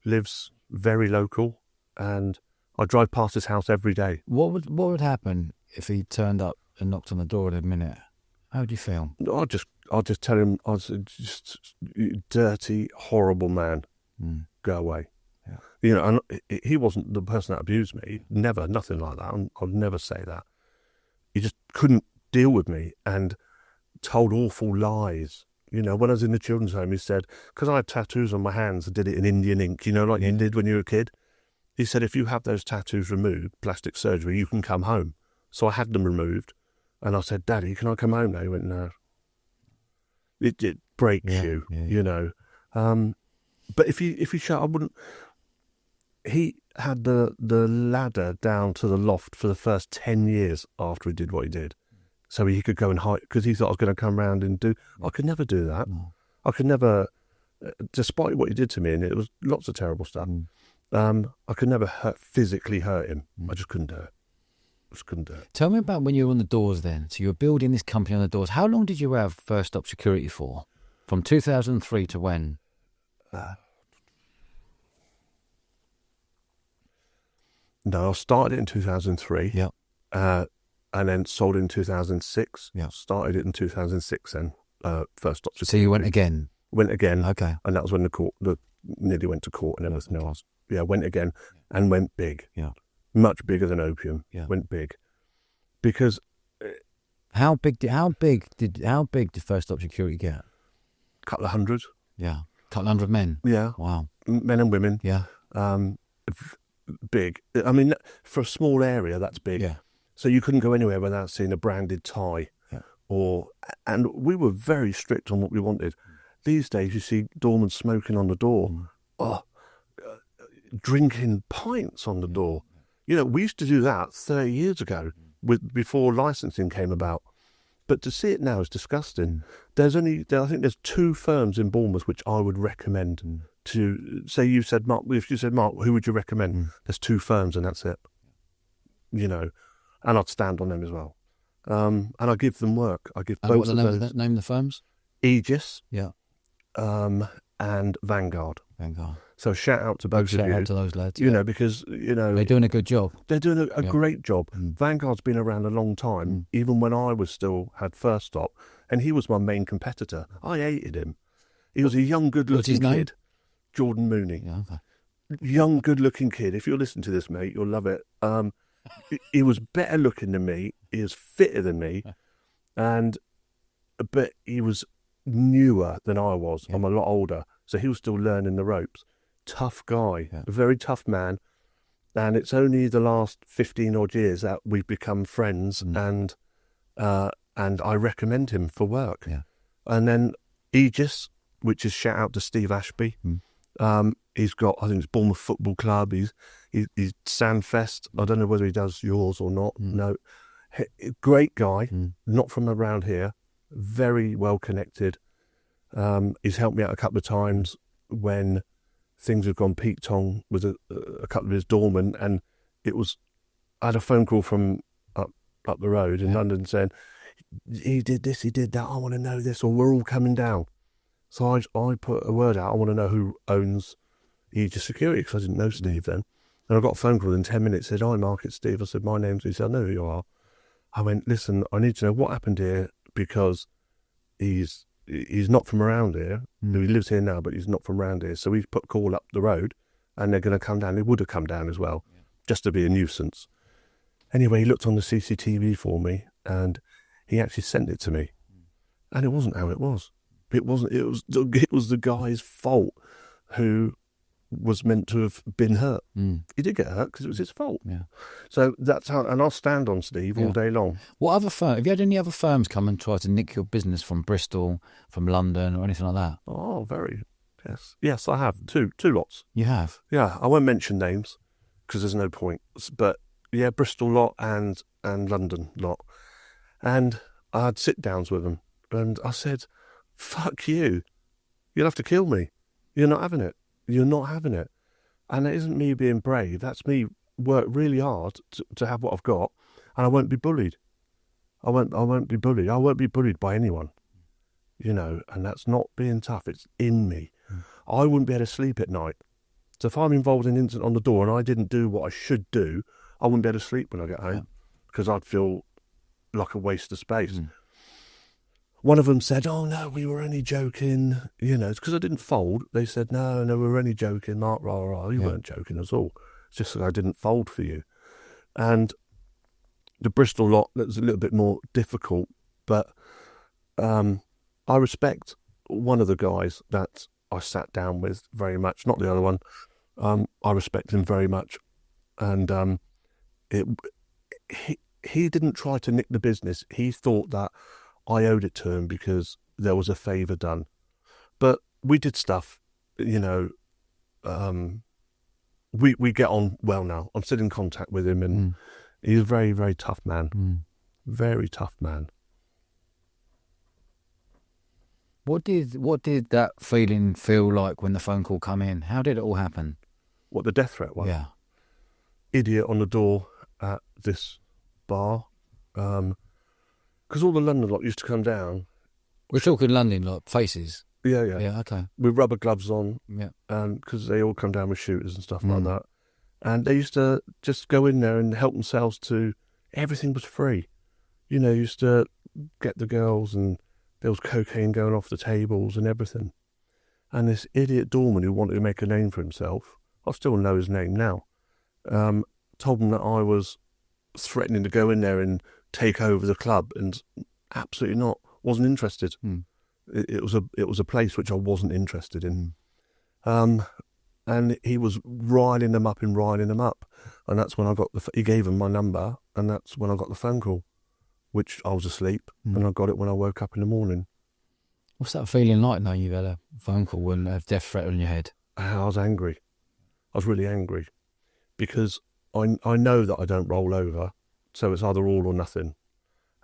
lives very local, and I drive past his house every day. What would happen if he turned up and knocked on the door in a minute? How would you feel? I'd just tell him, I was just dirty, horrible man. Go away. Yeah. You know, and he wasn't the person that abused me. Never, nothing like that. I'd never say that. He just couldn't deal with me and told awful lies. You know, when I was in the children's home, he said, because I had tattoos on my hands, I did it in Indian ink, you know, like you did when you were a kid. He said, if you have those tattoos removed, plastic surgery, you can come home. So I had them removed. And I said, Daddy, can I come home now? He went, no. It breaks you, you know. But if you shut, I wouldn't. He had the ladder down to the loft for the first 10 years after he did what he did. so he could go and hide, because he thought I was going to come round and do. I could never do that. I could never, despite what he did to me, and it was lots of terrible stuff. I could never physically hurt him. I just couldn't do it. Tell me about when you were on the doors then. So you were building this company on the doors. How long did you have First Stop Security for? From 2003 to when? No, I started it in 2003. Yeah. And then sold it in 2006. Yeah. Started it in 2006 then, First Stop Security. So you went again? Went again. Okay. And that was when the nearly went to court and everything else. Yeah, went again and went big. Yeah. Much bigger than opium. Yeah. Went big. Because how big did First Stop Security get? a couple of hundred. Yeah. A couple hundred men. Yeah. Wow. Men and women. Yeah. Big. I mean, for a small area, that's big. Yeah. So you couldn't go anywhere without seeing a branded tie. Yeah. And we were very strict on what we wanted. These days, you see doormen smoking on the door. Drinking pints on the door. You know, we used to do that 30 years ago, before licensing came about. But to see it now is disgusting. I think there's 2 firms in Bournemouth which I would recommend to, say you said, Mark, if you said, Mark, who would you recommend? There's 2 firms and that's it. You know, and I'd stand on them as well. And I give them work. I give both of those. Name the firms? Aegis. Yeah. And Vanguard. Vanguard. So shout out to both of you. Shout out to those lads. You know, because, you know, they're doing a good job. They're doing a great job. Vanguard's been around a long time, even when I had First Stop, and he was my main competitor. I hated him. He was a young, good-looking kid. Jordan Mooney. Yeah, okay. Young, good-looking kid. If you're listening to this, mate, you'll love it. He was better looking than me. He was fitter than me, but he was newer than I was. Yeah. I'm a lot older, so he was still learning the ropes. Tough guy, a very tough man, and it's only the last 15 odd years that we've become friends, and I recommend him for work. Yeah. And then Aegis, which is shout out to Steve Ashby. He's got, I think it's Bournemouth Football Club. He's Sandfest. I don't know whether he does yours or not. No, great guy. Not from around here. Very well connected. He's helped me out a couple of times when things have gone Pete Tong with a couple of his doormen, and I had a phone call from up the road in London saying, he did this, he did that, I want to know this, or we're all coming down. So I put a word out, I want to know who owns Aegis Security, because I didn't know Steve then. And I got a phone call in 10 minutes, said, hi Mark, it's Steve. I said, my name's, he said, I know who you are. I went, listen, I need to know what happened here, because he's not from around here. He lives here now, but he's not from around here. So we've put a call up the road, and they're going to come down. They would have come down as well, just to be a nuisance. Anyway, he looked on the CCTV for me, and he actually sent it to me. And it wasn't how it was. It wasn't. It was the guy's fault who was meant to have been hurt. He did get hurt because it was his fault. Yeah. So that's how, and I'll stand on Steve all day long. What other firm? Have you had any other firms come and try to nick your business from Bristol, from London, or anything like that? Oh, very. Yes, I have. Two lots. You have? Yeah, I won't mention names because there's no point. But yeah, Bristol lot and London lot. And I had sit-downs with them. And I said, fuck you. You'll have to kill me. You're not having it. You're not having it. And it isn't me being brave. That's me work really hard to have what I've got. And I won't be bullied. I won't be bullied. I won't be bullied by anyone. You know, and that's not being tough. It's in me. I wouldn't be able to sleep at night. So if I'm involved in an incident on the door and I didn't do what I should do, I wouldn't be able to sleep when I get home because I'd feel like a waste of space. One of them said, oh, no, we were only joking. You know, it's because I didn't fold. They said, no, we were only joking, Mark, rah. You weren't joking at all. It's just that I didn't fold for you. And the Bristol lot, that was a little bit more difficult, but I respect one of the guys that I sat down with very much, not the other one. I respect him very much. And he didn't try to nick the business. He thought that I owed it to him because there was a favour done. But we did stuff, you know, we get on well now. I'm still in contact with him, and he's a very, very tough man. Very tough man. What did that feeling feel like when the phone call come in? How did it all happen? What, the death threat one? Yeah. Idiot on the door at this bar. Because all the London lot used to come down. We're talking London, like faces. Yeah, yeah. Yeah, okay. With rubber gloves on. Yeah. Because they all come down with shooters and stuff like that. And they used to just go in there and help themselves to... Everything was free. You know, used to get the girls, and there was cocaine going off the tables and everything. And this idiot doorman who wanted to make a name for himself, I still know his name now, told him that I was threatening to go in there and take over the club, and absolutely not. Wasn't interested. It was a place which I wasn't interested in. And he was riling them up, and that's when I got he gave him my number, and that's when I got the phone call, which I was asleep, and I got it when I woke up in the morning. What's that feeling like now you've had a phone call and a death threat on your head? I was angry. I was really angry, because I know that I don't roll over, so it's either all or nothing.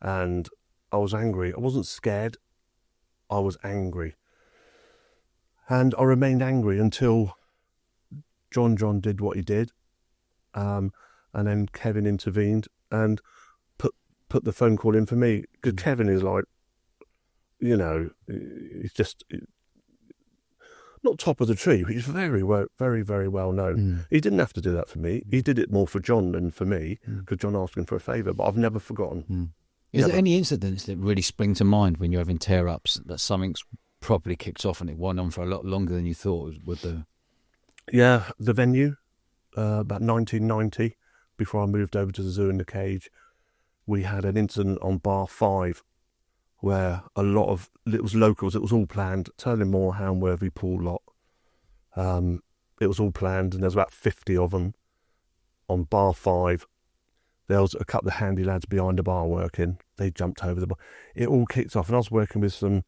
And I was angry. I wasn't scared. I was angry. And I remained angry until John did what he did. And then Kevin intervened and put the phone call in for me. Because Kevin is like, you know, he's just not top of the tree, but he's very, very well known. He didn't have to do that for me. He did it more for John than for me, because John asked him for a favour, but I've never forgotten. Is there any incidents that really spring to mind when you're having tear-ups, that something's properly kicked off and it went on for a lot longer than you thought it would do? Yeah, the venue, about 1990, before I moved over to the Zoo in the Cage, we had an incident on Bar 5 where it was locals, it was all planned, Turlingmore, Houndworthy, Pool lot. It was all planned, and there's about 50 of them on Bar 5. There was a couple of handy lads behind the bar working. They jumped over the bar. It all kicked off, and I was working with some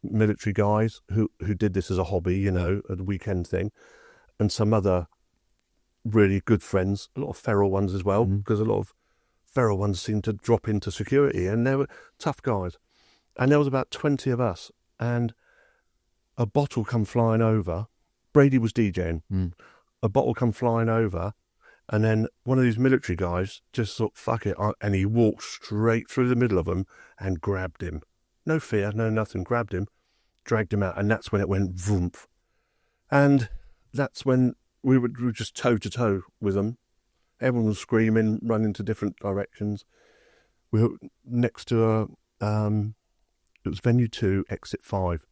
military guys who did this as a hobby, you know, a weekend thing, and some other really good friends, a lot of feral ones as well, because a lot of feral ones seemed to drop into security, and they were tough guys. And there was about 20 of us, and a bottle come flying over. Brady was DJing. A bottle come flying over, and then one of these military guys just thought, fuck it, and he walked straight through the middle of them and grabbed him. No fear, no nothing, grabbed him, dragged him out, and that's when it went vroomp. And that's when we were just toe-to-toe with them. Everyone was screaming, running to different directions. We were next to it was venue 2, exit 5.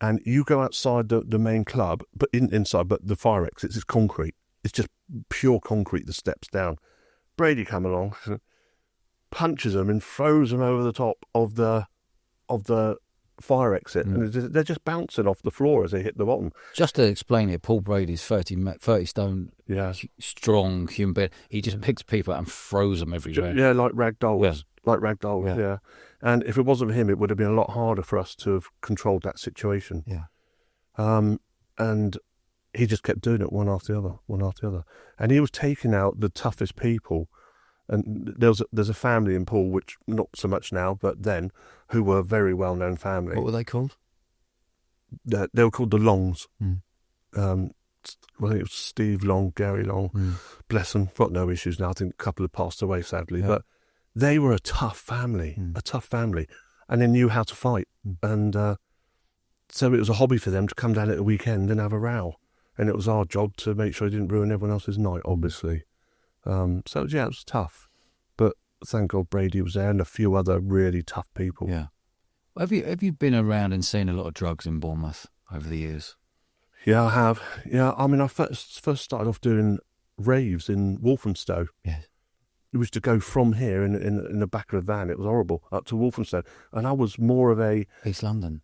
And you go outside the main club, but inside, but the fire exits is concrete. It's just pure concrete, the steps down. Brady come along, punches them and throws them over the top of the fire exit. And they're just bouncing off the floor as they hit the bottom. Just to explain it, Paul Brady's 30 stone, strong human being. He just picks people up and throws them everywhere. Yeah, like rag dolls. Like rag dolls, yeah. And if it wasn't for him, it would have been a lot harder for us to have controlled that situation. Yeah. And he just kept doing it one after the other. And he was taking out the toughest people. And there's a family in Poole, which not so much now, but then, who were a very well-known family. What were they called? They were called the Longs. Well, I think it was Steve Long, Gary Long. Bless them, got no issues now. I think a couple have passed away, sadly. Yeah. But they were a tough family, and they knew how to fight. And so it was a hobby for them to come down at the weekend and have a row. And it was our job to make sure it didn't ruin everyone else's night, obviously. So, yeah, it was tough. But thank God Brady was there and a few other really tough people. Yeah. Have you been around and seen a lot of drugs in Bournemouth over the years? Yeah, I have. Yeah, I mean, I first started off doing raves in Walthamstow. Yes. It was to go from here in the back of a van. It was horrible, up to Walthamstow. And I was more of a... East London.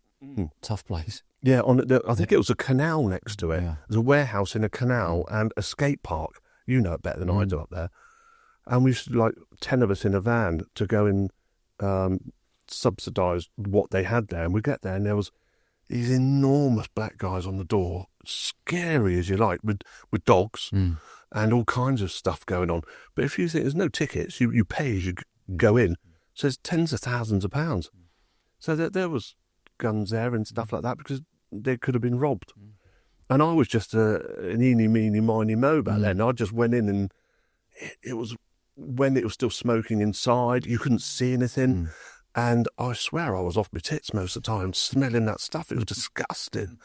Tough place. Yeah, I think it was a canal next to it. Yeah. There's a warehouse in a canal and a skate park. You know it better than I do up there. And we used to, like 10 of us in a van to go and subsidise what they had there. And we get there and there was these enormous black guys on the door, scary as you like, with dogs and all kinds of stuff going on. But if you think there's no tickets, you pay as you go in. So there's tens of thousands of pounds. So there was guns there and stuff like that because they could have been robbed. And I was just an eeny, meeny, miny, mo back then. I just went in and it was when it was still smoking inside. You couldn't see anything. And I swear I was off my tits most of the time, smelling that stuff. It was disgusting.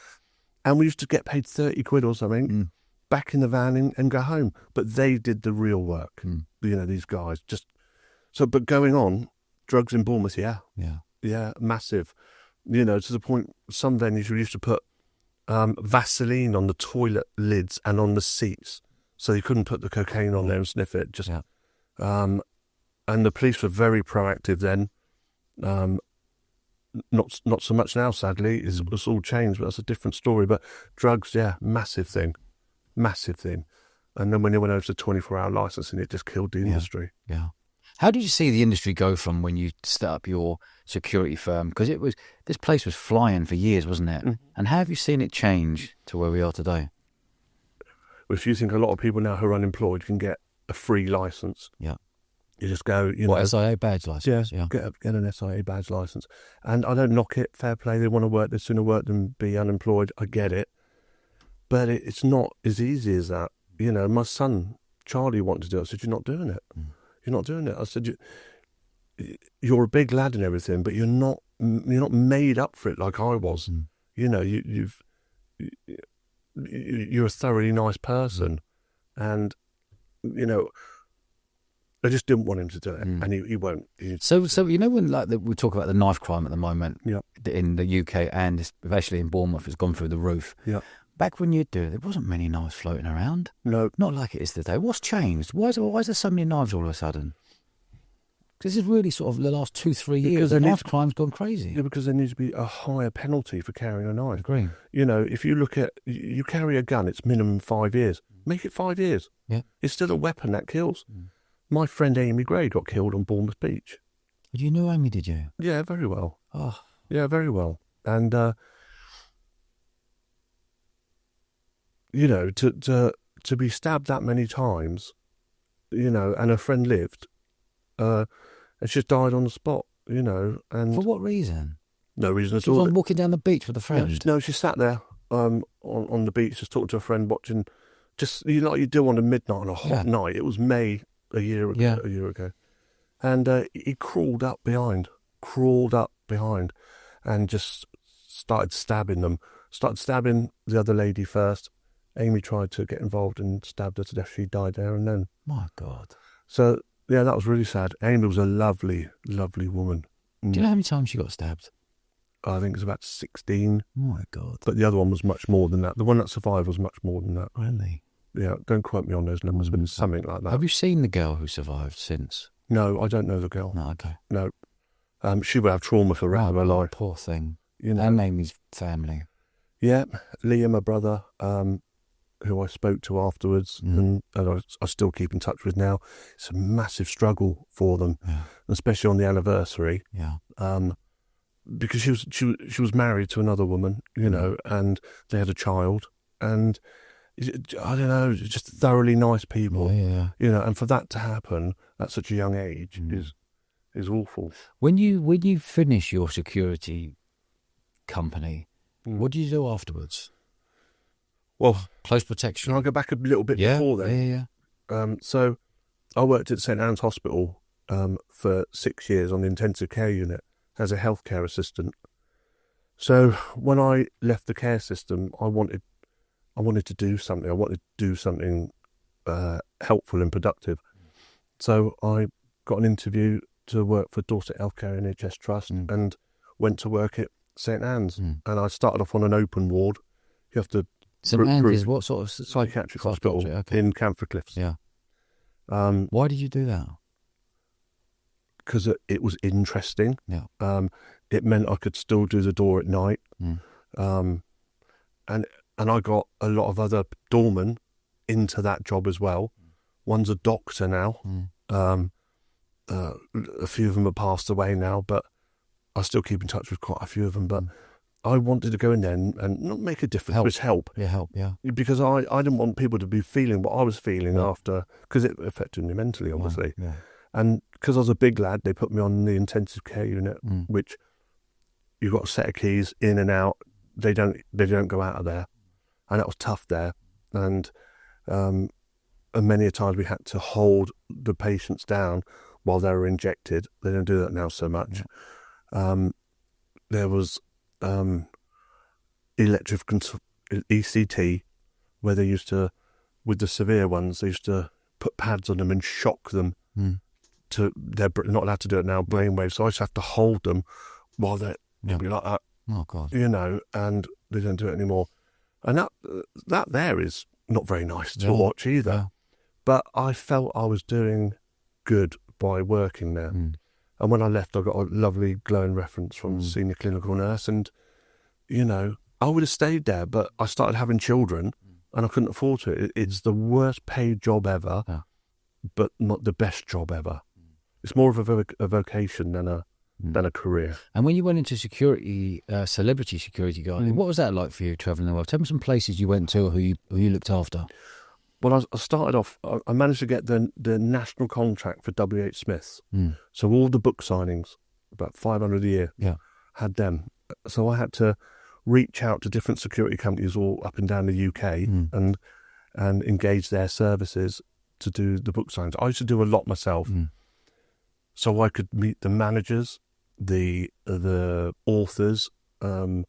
And we used to get paid 30 quid or something, back in the van and go home. But they did the real work, these guys. But going on, drugs in Bournemouth, yeah, massive. To the point, some venues we used to put Vaseline on the toilet lids and on the seats. So you couldn't put the cocaine on there and sniff it. And the police were very proactive then. Not so much now, sadly. It's all changed, but that's a different story. But drugs, massive thing. And then when it went over to 24-hour licensing, it just killed the industry. Yeah. How did you see the industry go from when you set up your security firm? Because this place was flying for years, wasn't it? And how have you seen it change to where we are today? If you think a lot of people now who are unemployed can get a free license. Yeah. You just go, SIA badge license? Yeah. Get an SIA badge license. And I don't knock it, fair play. They want to work, they'd sooner work than be unemployed. I get it. But it's not as easy as that. My son, Charlie, wanted to do it. I said, you're not doing it. You're not doing it. I said, you're a big lad and everything, but you're not made up for it like I was. You're a thoroughly nice person. And, I just didn't want him to do it, and he won't. So when we talk about the knife crime at the moment in the UK and especially in Bournemouth, it's gone through the roof. Yeah. Back when you do it, there wasn't many knives floating around. No. Not like it is today. What's changed? Why is there so many knives all of a sudden? This is really sort of the last 2-3 years. The knife crime's gone crazy. Yeah, because there needs to be a higher penalty for carrying a knife. Agree. If you look at, you carry a gun, it's minimum 5 years. Make it 5 years. Yeah. It's still a weapon that kills. My friend Amy Gray got killed on Bournemouth Beach. You knew Amy, did you? Yeah, very well. Oh. Yeah, very well. And, to be stabbed that many times, and her friend lived, and she died on the spot, and... For what reason? No reason at all. She was walking down the beach with a friend? No, she sat there on the beach just talking to a friend, watching, just, like you do on a midnight on a hot night. It was May a year ago. And he crawled up behind, and just started stabbing them. Started stabbing the other lady first. Amy tried to get involved and stabbed her to death. She died there and then. My God. So, that was really sad. Amy was a lovely, lovely woman. Do you know how many times she got stabbed? I think it was about 16. Oh, my God. But the other one was much more than that. The one that survived was much more than that. Really? Yeah, don't quote me on those numbers, but it's something like that. Have you seen the girl who survived since? No, I don't know the girl. No, okay. No. She would have trauma for the rest of her life. Poor thing. And Amy's family. Yeah, Liam, my brother, who I spoke to afterwards, and I still keep in touch with now. It's a massive struggle for them, especially on the anniversary. Yeah. Because she was married to another woman, and they had a child, and I don't know, just thoroughly nice people. Yeah. And for that to happen at such a young age is awful. When you finish your security company, what do you do afterwards? Well, close protection. Can I go back a little bit before then? Yeah. So I worked at St Anne's Hospital for 6 years on the intensive care unit as a healthcare assistant. So when I left the care system, I wanted to do something. I wanted to do something helpful and productive. So I got an interview to work for Dorset Healthcare NHS Trust and went to work at St Anne's. And I started off on an open ward. You have to... St Anne's is what sort of... Psychiatric hospital in Camphor Cliffs. Yeah. Why did you do that? Because it was interesting. Yeah. It meant I could still do the door at night. And I got a lot of other doormen into that job as well. One's a doctor now. A few of them have passed away now, but I still keep in touch with quite a few of them. But I wanted to go in there and not make a difference, but just help. Yeah, help, yeah. Because I didn't want people to be feeling what I was feeling after, because it affected me mentally, obviously. Yeah. And because I was a big lad, they put me on the intensive care unit, which you've got a set of keys in and out. They don't go out of there, and that was tough there. And many a times we had to hold the patients down while they were injected. They don't do that now so much. There was ECT, where they used to, with the severe ones, they used to put pads on them and shock them. They're not allowed to do it now, brainwaves. So I just have to hold them while they'll be like that. Oh, God. And they don't do it anymore. And that there is not very nice to watch either. Yeah. But I felt I was doing good by working there. And when I left, I got a lovely glowing reference from the senior clinical nurse. And, I would have stayed there, but I started having children and I couldn't afford to. It's the worst paid job ever, but not the best job ever. It's more of a vocation than a career. And when you went into security, celebrity security guarding, what was that like for you, travelling the world? Tell me some places you went to or who you looked after. Well, I started off, I managed to get the national contract for W.H. Smith's. So all the book signings, about 500 a year, had them. So I had to reach out to different security companies all up and down the UK and engage their services to do the book signings. I used to do a lot myself. So I could meet the managers, the authors, the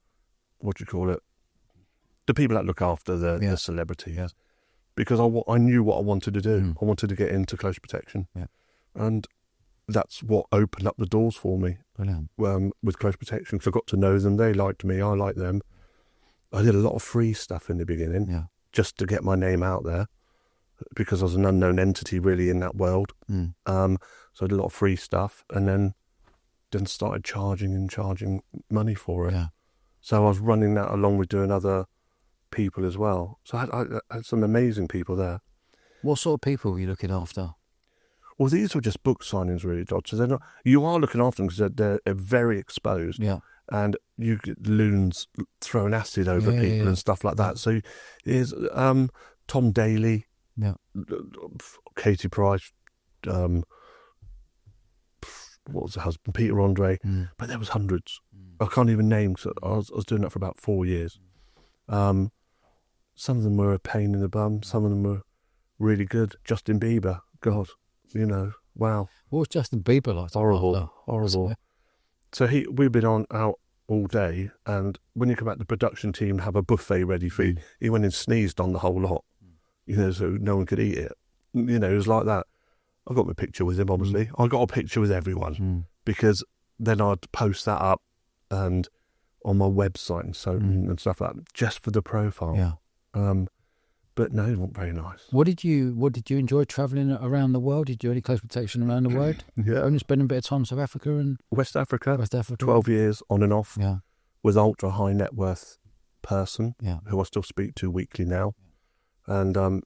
people that look after the celebrities. Because I knew what I wanted to do. I wanted to get into close protection. And that's what opened up the doors for me. Brilliant. With close protection, because I got to know them. They liked me. I liked them. I did a lot of free stuff in the beginning, just to get my name out there, because I was an unknown entity really in that world. So I did a lot of free stuff, and then started charging money for it. So I was running that along with doing other people as well. So I had some amazing people there. What sort of people were you looking after? Well, these were just book signings, really, Dodge. So they're not. You are looking after them because they're very exposed. And you get loons throwing acid over people and stuff like that. So here's Tom Daly, Katie Price, what was the husband? Peter Andre. But there was hundreds. I can't even name. So I was doing that for about 4 years. Some of them were a pain in the bum. Some of them were really good. Justin Bieber, God, wow. What was Justin Bieber like? Horrible. So we've been out all day, and when you come back, the production team have a buffet ready for you. He went and sneezed on the whole lot, so no one could eat it. It was like that. I got my picture with him, obviously. I got a picture with everyone because then I'd post that up and on my website and stuff like that, just for the profile. But no, it wasn't very nice. What did you enjoy travelling around the world? Did you do any close protection around the world? Only spending a bit of time in South Africa and West Africa. 12 years on and off. With ultra high net worth person who I still speak to weekly now. And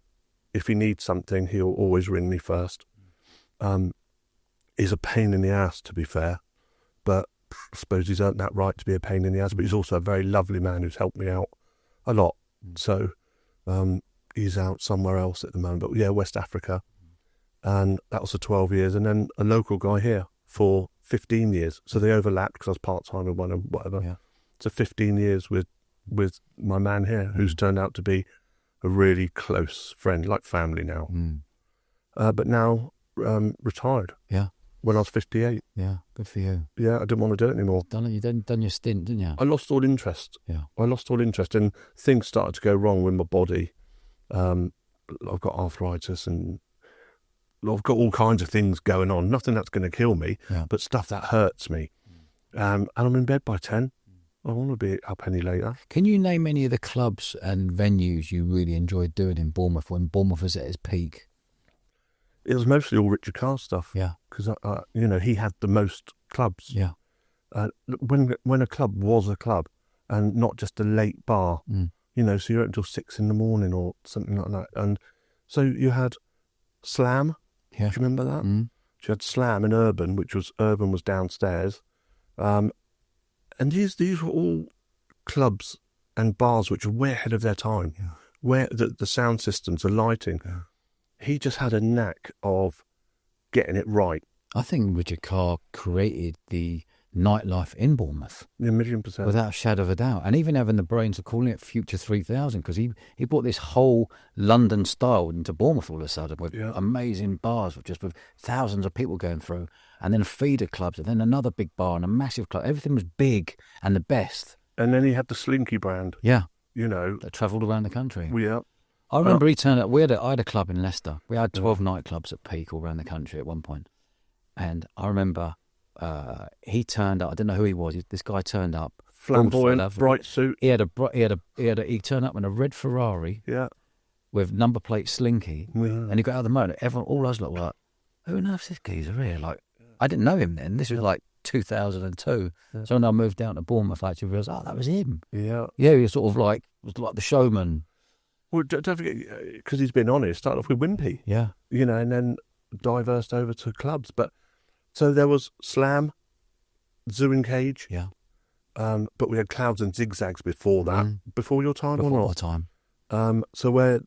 if he needs something, he'll always ring me first. He's a pain in the ass, to be fair, but I suppose he's earned that right to be a pain in the ass. But he's also a very lovely man who's helped me out a lot. So he's out somewhere else at the moment. But yeah, West Africa. And that was for 12 years. And then a local guy here for 15 years. So they overlapped because I was part-time with one and whatever. So 15 years with my man here, who's turned out to be a really close friend, like family now. But now retired. When I was 58. Yeah, good for you. Yeah, I didn't want to do it anymore. You done your stint, didn't you? I lost all interest. I lost all interest, and things started to go wrong with my body. I've got arthritis, and I've got all kinds of things going on. Nothing that's going to kill me, but stuff that hurts me. And I'm in bed by 10. I don't want to be up any later. Can you name any of the clubs and venues you really enjoyed doing in Bournemouth when Bournemouth was at its peak? It was mostly all Richard Carr's stuff. Because he had the most clubs. When a club was a club, and not just a late bar. So you're up until 6 a.m. or something like that. And so you had Slam. Do you remember that? You had Slam in Urban, Urban was downstairs. And these were all clubs and bars which were way ahead of their time. Where the sound systems, the lighting. He just had a knack of getting it right. I think Richard Carr created the nightlife in Bournemouth. Yeah, 1,000,000%. Without a shadow of a doubt. And even having the brains of calling it Future 3000, because he brought this whole London style into Bournemouth all of a sudden with amazing bars, with thousands of people going through, and then feeder clubs, and then another big bar and a massive club. Everything was big and the best. And then he had the Slinky brand. Yeah. That travelled around the country. Yeah. I remember he turned up. I had a club in Leicester. We had 12 nightclubs at peak all around the country at one point. And I remember he turned up. I didn't know who he was. This guy turned up, flamboyant, bright suit. He turned up in a red Ferrari. Yeah. With number plate Slinky. Yeah. And he got out of the motor. Everyone, all us looked like, who on earth's this geezer here? Like, I didn't know him then. This was like 2002. Yeah. So when I moved down to Bournemouth, I actually realised, that was him. Yeah. Yeah, he was sort of like the showman. Well, don't forget, because he's been honest, started off with Wimpy. Yeah. And then diversed over to clubs. But so there was Slam, Zoo and Cage. Yeah. But we had Clouds and Zigzags before that. Before your time or not? Before our time. So where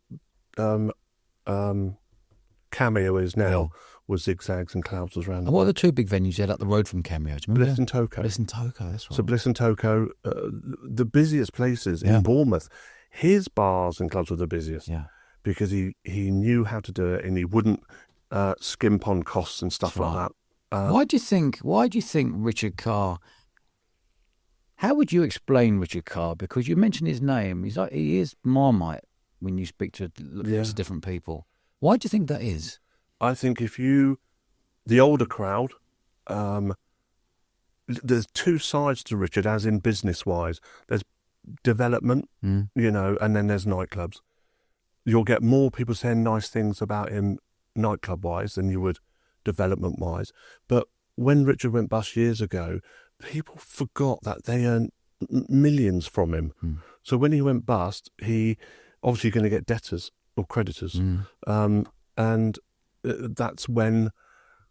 Cameo is now was Zigzags and Clouds was round. And what are the two big venues you had up the road from Cameo? Do you remember? Bliss and Toco. Bliss and Toco, that's right. So Bliss and Toco, the busiest places in Bournemouth. His bars and clubs were the busiest. Yeah. Because he knew how to do it, and he wouldn't skimp on costs and stuff like that. Why do you think Richard Carr? How would you explain Richard Carr? Because you mentioned his name. He is Marmite when you speak to different people. Why do you think that is? I think the older crowd, there's two sides to Richard, as in business wise. There's development, and then there's nightclubs. You'll get more people saying nice things about him nightclub wise than you would development wise. But when Richard went bust years ago, people forgot that they earned millions from him. So when he went bust, he obviously going to get debtors or creditors, and that's when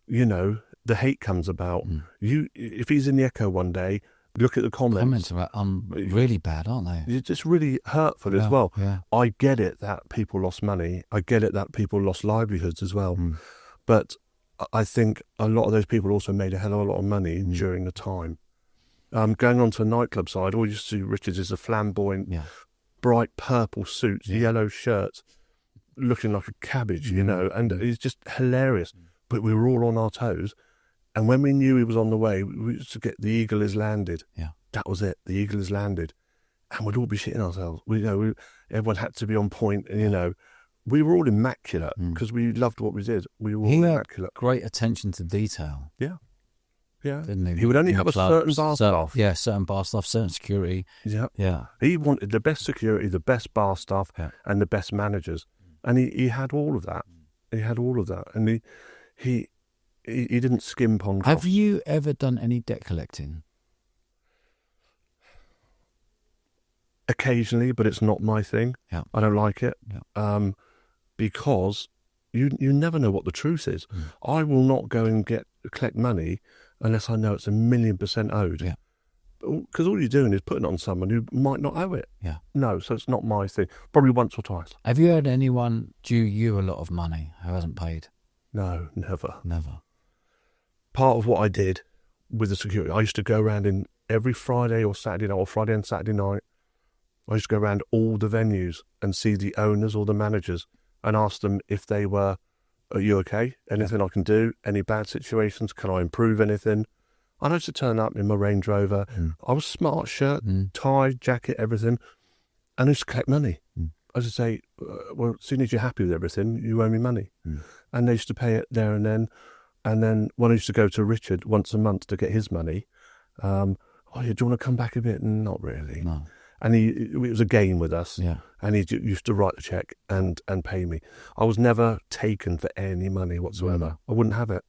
the hate comes about. If he's in the Echo one day, look at the comments. The comments are really bad, aren't they? It's just really hurtful as well. Yeah. I get it that people lost money. I get it that people lost livelihoods as well. But I think a lot of those people also made a hell of a lot of money during the time. Going on to the nightclub side, all you see Richards is a flamboyant, bright purple suits, yellow shirts, looking like a cabbage, and he's just hilarious. But we were all on our toes. And when we knew he was on the way, we used to get the eagle has landed. Yeah. That was it. The eagle has landed. And we'd all be shitting ourselves. Everyone had to be on point. And, we were all immaculate because we loved what we did. We were all immaculate. Great attention to detail. Yeah. Yeah. Didn't he? He would only have a certain bar staff. Yeah, certain bar staff, certain security. Yeah. Yeah. He wanted the best security, the best bar staff, and the best managers. And he had all of that. He had all of that. And he didn't skimp on cost. Have you ever done any debt collecting? Occasionally, but it's not my thing. Yeah. I don't like it. Yeah. Because you never know what the truth is. I will not go and collect money unless I know it's 1,000,000% owed. Yeah. Because all you're doing is putting it on someone who might not owe it. Yeah. No, so it's not my thing. Probably once or twice. Have you had anyone due you a lot of money who hasn't paid? No, never. Never. Part of what I did with the security, I used to go around in every Friday or Saturday night, or Friday and Saturday night. I used to go around all the venues and see the owners or the managers and ask them if they were, are you okay? Anything I can do? Any bad situations? Can I improve anything? I used to turn up in my Range Rover. I was smart, shirt, tie, jacket, everything. And I used to collect money. I used to say, well, as soon as you're happy with everything, you owe me money. And they used to pay it there and then. And then when I used to go to Richard once a month to get his money, do you want to come back a bit? Not really. No. And it was a game with us. Yeah. And he used to write the cheque and pay me. I was never taken for any money whatsoever. I wouldn't have it.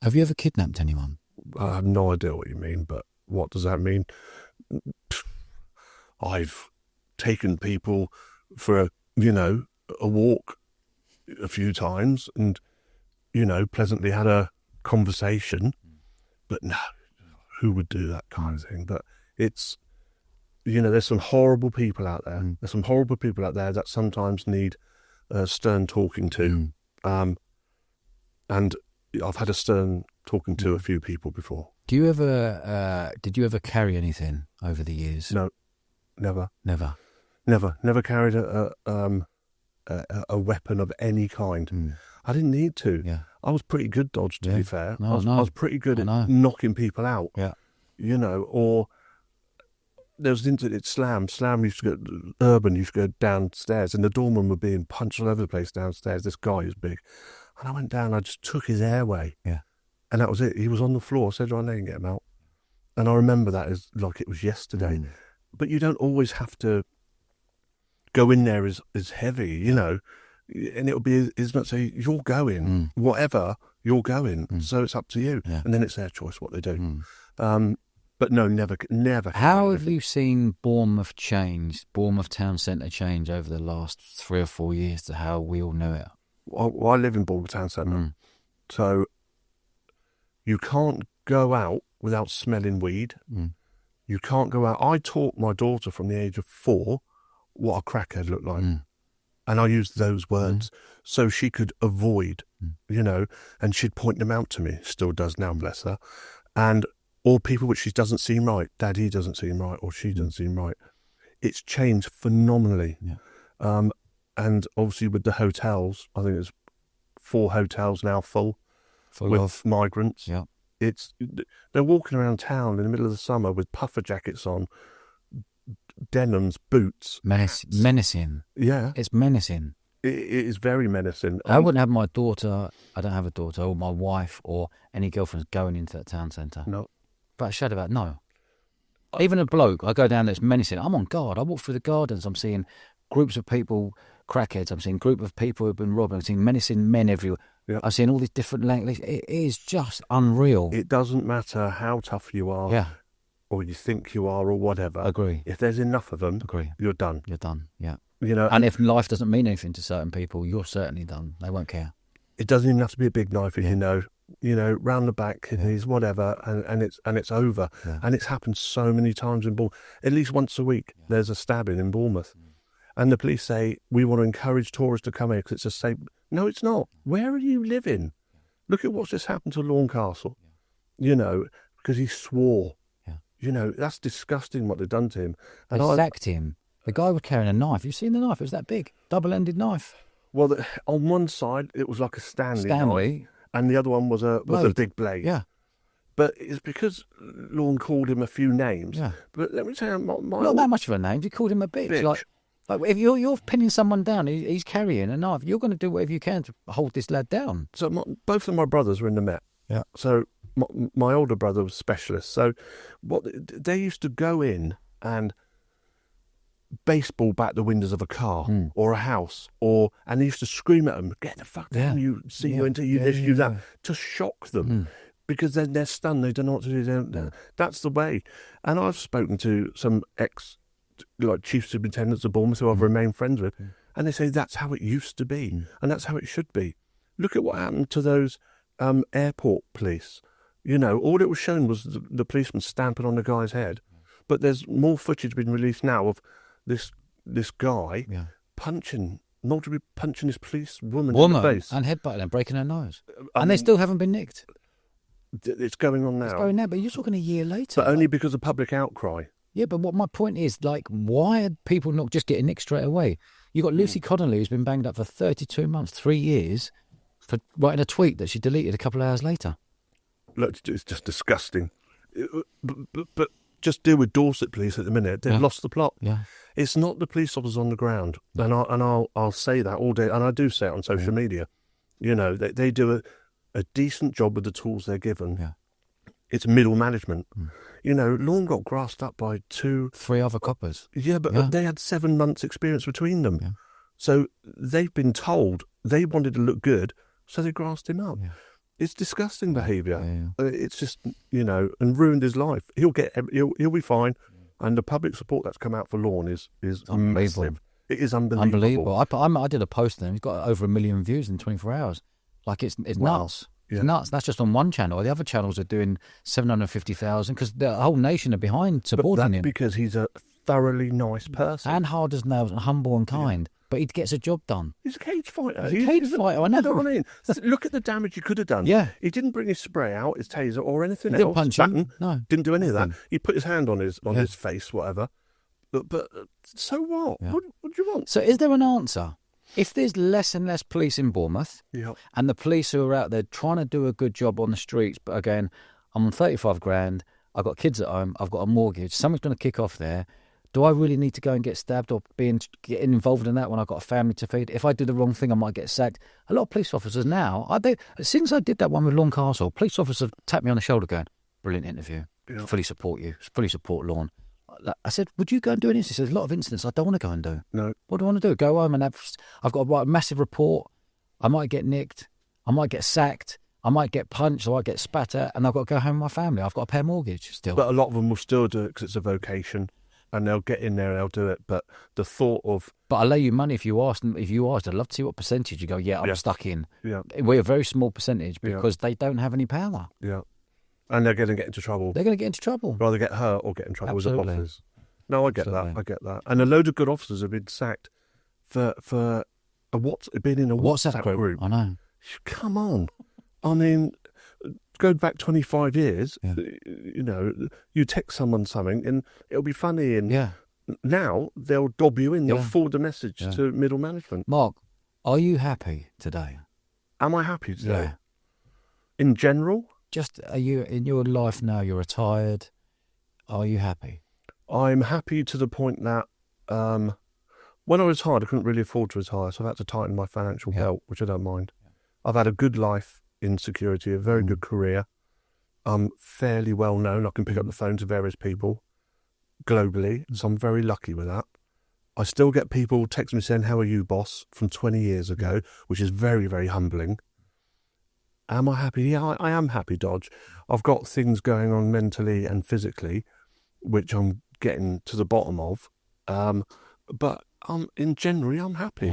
Have you ever kidnapped anyone? I have no idea what you mean, but what does that mean? I've taken people for a walk a few times and, pleasantly had a conversation. But no, who would do that kind of thing? But it's, there's some horrible people out there. There's some horrible people out there that sometimes need stern talking to. And I've had a stern talking to a few people before. Do you ever? Did you ever carry anything over the years? No, never. Never. Carried a weapon of any kind. I didn't need to. Yeah. I was pretty good dodge, to be fair. No, I was pretty good at knocking people out. Yeah. You know, or there was Slam. Slam used to go, Urban used to go downstairs, and the doorman were being punched all over the place downstairs. This guy is big. And I went down, I just took his airway. Yeah. And that was it. He was on the floor. I said, right, now you can get him out. And I remember that as like it was yesterday. But you don't always have to go in there as heavy, you know. And it'll be as much say, you're going, whatever, you're going. So it's up to you. Yeah. And then it's their choice what they do. But no, never. How have you seen Bournemouth change, Bournemouth town centre change over the last 3 or 4 years to how we all know it? Well, I live in Bournemouth town centre. So you can't go out without smelling weed. You can't go out. I taught my daughter from the age of 4 what a crackhead looked like. And I used those words so she could avoid, you know, and she'd point them out to me. Still does now, bless her. And or people which she doesn't seem right. Daddy doesn't seem right, or she doesn't seem right. It's changed phenomenally. Yeah. And obviously with the hotels, I think it's 4 hotels now full with migrants. Yeah. They're walking around town in the middle of the summer with puffer jackets on, denims, boots. Menacing. Yeah. It's menacing. It is very menacing. I wouldn't have my daughter, I don't have a daughter, or my wife, or any girlfriends going into that town centre. No. But a shadow about, no. Even a bloke, I go down there, it's menacing. I'm on guard. I walk through the gardens, I'm seeing groups of people, crackheads, I'm seeing group of people who've been robbed, I'm seeing menacing men everywhere. Yep. I've seen all these different languages. It is just unreal. It doesn't matter how tough you are, or you think you are, or whatever. Agree. If there's enough of them, you're done. You're done. Yeah. You know, and if life doesn't mean anything to certain people, you're certainly done. They won't care. It doesn't even have to be a big knife, you know. You know, round the back, kidneys, whatever, and it's over. Yeah. And it's happened so many times in Bournemouth. At least once a week, there's a stabbing in Bournemouth. And the police say, we want to encourage tourists to come here because it's a safe... No, it's not. Where are you living? Look at what's just happened to Lorncastle, you know, because he swore. Yeah. You know, that's disgusting what they've done to him. And they sacked him. The guy was carrying a knife. You've seen the knife? It was that big, double-ended knife. Well, on one side, it was like a Stanley knife, and the other one was a big blade. Yeah. But it's because Lorne called him a few names. Yeah. But let me tell you, not that much of a name. He called him a bitch. Like if you're pinning someone down, he's carrying a knife. You're going to do whatever you can to hold this lad down. So both of my brothers were in the Met. Yeah. So my older brother was specialist. So they used to go in and baseball bat the windows of a car or a house, and they used to scream at them, "Get the fuck down! You see you into you this, you that," to shock them. Because then they're stunned. They don't know what to do. That's the way. And I've spoken to some chief superintendents of Bournemouth who I've remained friends with, and they say that's how it used to be, and that's how it should be. Look at what happened to those airport police. You know, all it was shown was the policeman stamping on the guy's head, but there's more footage been released now of this guy punching this police woman in the face and headbutting and breaking her nose, and they still haven't been nicked. It's going on now. It's going now, but you're talking a year later. But only because of public outcry. Yeah, but what my point is, why are people not just getting nicked straight away? You got Lucy Connolly, who's been banged up for 32 months, 3 years, for writing a tweet that she deleted a couple of hours later. Look, it's just disgusting. But just deal with Dorset police at the minute. They've lost the plot. Yeah, it's not the police officers on the ground, and I'll say that all day, and I do say it on social media. You know, they do a decent job with the tools they're given. Yeah. It's middle management. You know, Lorne got grassed up by 3 other coppers. Yeah, but they had 7 months experience between them. Yeah. So they've been told they wanted to look good, so they grassed him up. Yeah. It's disgusting behaviour. Yeah. It's just, you know, and ruined his life. He'll be fine. And the public support that's come out for Lorne is unbelievable. Massive. It is unbelievable. I did a post on him. He's got over 1 million views in 24 hours. Like, it's nuts. Yeah. It's nuts. That's just on one channel. The other channels are doing 750,000 because the whole nation are behind supporting him. Because he's a thoroughly nice person. And hard as nails and humble and kind. But he gets a job done. He's a cage fighter. He's a cage fighter, I know. You know what I mean? Look at the damage he could have done. Yeah. He didn't bring his spray out, his taser, or anything He else. didn't punch him. No. Didn't do any of that. He put his hand on his face, whatever. But so what? Yeah. What do you want? So is there an answer? If there's less and less police in Bournemouth, and the police who are out there trying to do a good job on the streets, but again, I'm on 35 grand, I've got kids at home, I've got a mortgage, something's going to kick off there. Do I really need to go and get stabbed or getting involved in that when I've got a family to feed? If I do the wrong thing, I might get sacked. A lot of police officers now, since I did that one with Lawn Castle, police officers have tapped me on the shoulder going, brilliant interview, fully support you, fully support Lawn. I said, would you go and do an incident? There's a lot of incidents I don't want to go and do. No. What do I want to do? Go home and I've got to write a massive report. I might get nicked. I might get sacked. I might get punched. I might get spat at. And I've got to go home with my family. I've got to pay a mortgage still. But a lot of them will still do it because it's a vocation. And they'll get in there and they'll do it. But the thought of... But I'll lay you money if you asked. I'd love to see what percentage. You go, I'm stuck in. Yeah. We're a very small percentage because they don't have any power. Yeah. And they're going to get into trouble. They're going to get into trouble. Rather get hurt or get in trouble Absolutely. with the bosses. No, I get that. And a load of good officers have been sacked for being in a WhatsApp group. I know. Come on. I mean, go back 25 years, you know, you text someone something and it'll be funny. And now they'll dob you in. They'll forward the message to middle management. Mark, are you happy today? Am I happy today? Yeah. In general? Just, are you in your life now, you're retired, are you happy? I'm happy to the point that when I retired, I couldn't really afford to retire, so I've had to tighten my financial belt, which I don't mind. I've had a good life in security, a very good career. I'm fairly well known. I can pick up the phone to various people globally, so I'm very lucky with that. I still get people text me saying, "How are you, boss?" from 20 years ago, which is very, very humbling. Am I happy? Yeah, I am happy, Dodge. I've got things going on mentally and physically, which I'm getting to the bottom of. But in general, I'm happy.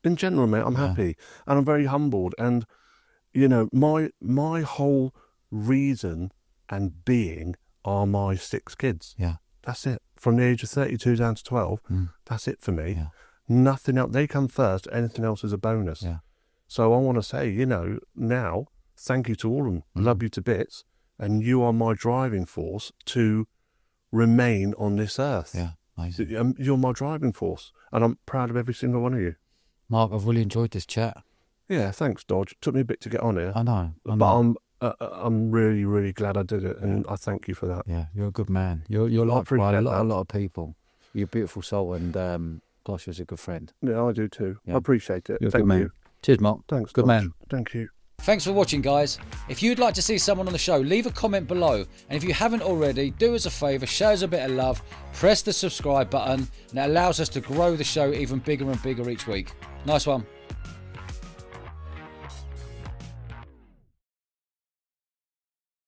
In general, mate, I'm happy. And I'm very humbled. And, you know, my whole reason and being are my 6 kids. Yeah. That's it. From the age of 32 down to 12, that's it for me. Yeah. Nothing else. They come first. Anything else is a bonus. Yeah. So I want to say, you know, now, thank you to all of them. Love you to bits. And you are my driving force to remain on this earth. Yeah, amazing. You're my driving force. And I'm proud of every single one of you. Mark, I've really enjoyed this chat. Yeah, thanks, Dodge. It took me a bit to get on here. I know. But I'm really, really glad I did it. And I thank you for that. Yeah, you're a good man. You're like a lot of people. You're a beautiful soul. And gosh, you're a good friend. Yeah, I do too. Yeah. I appreciate it. You're a Thank good man. you. Cheers, Mark. Thanks, good Dodge. man. Thank you. Thanks for watching, guys. If you'd like to see someone on the show, leave a comment below. And if you haven't already, do us a favour, show us a bit of love, press the subscribe button, and it allows us to grow the show even bigger and bigger each week. Nice one.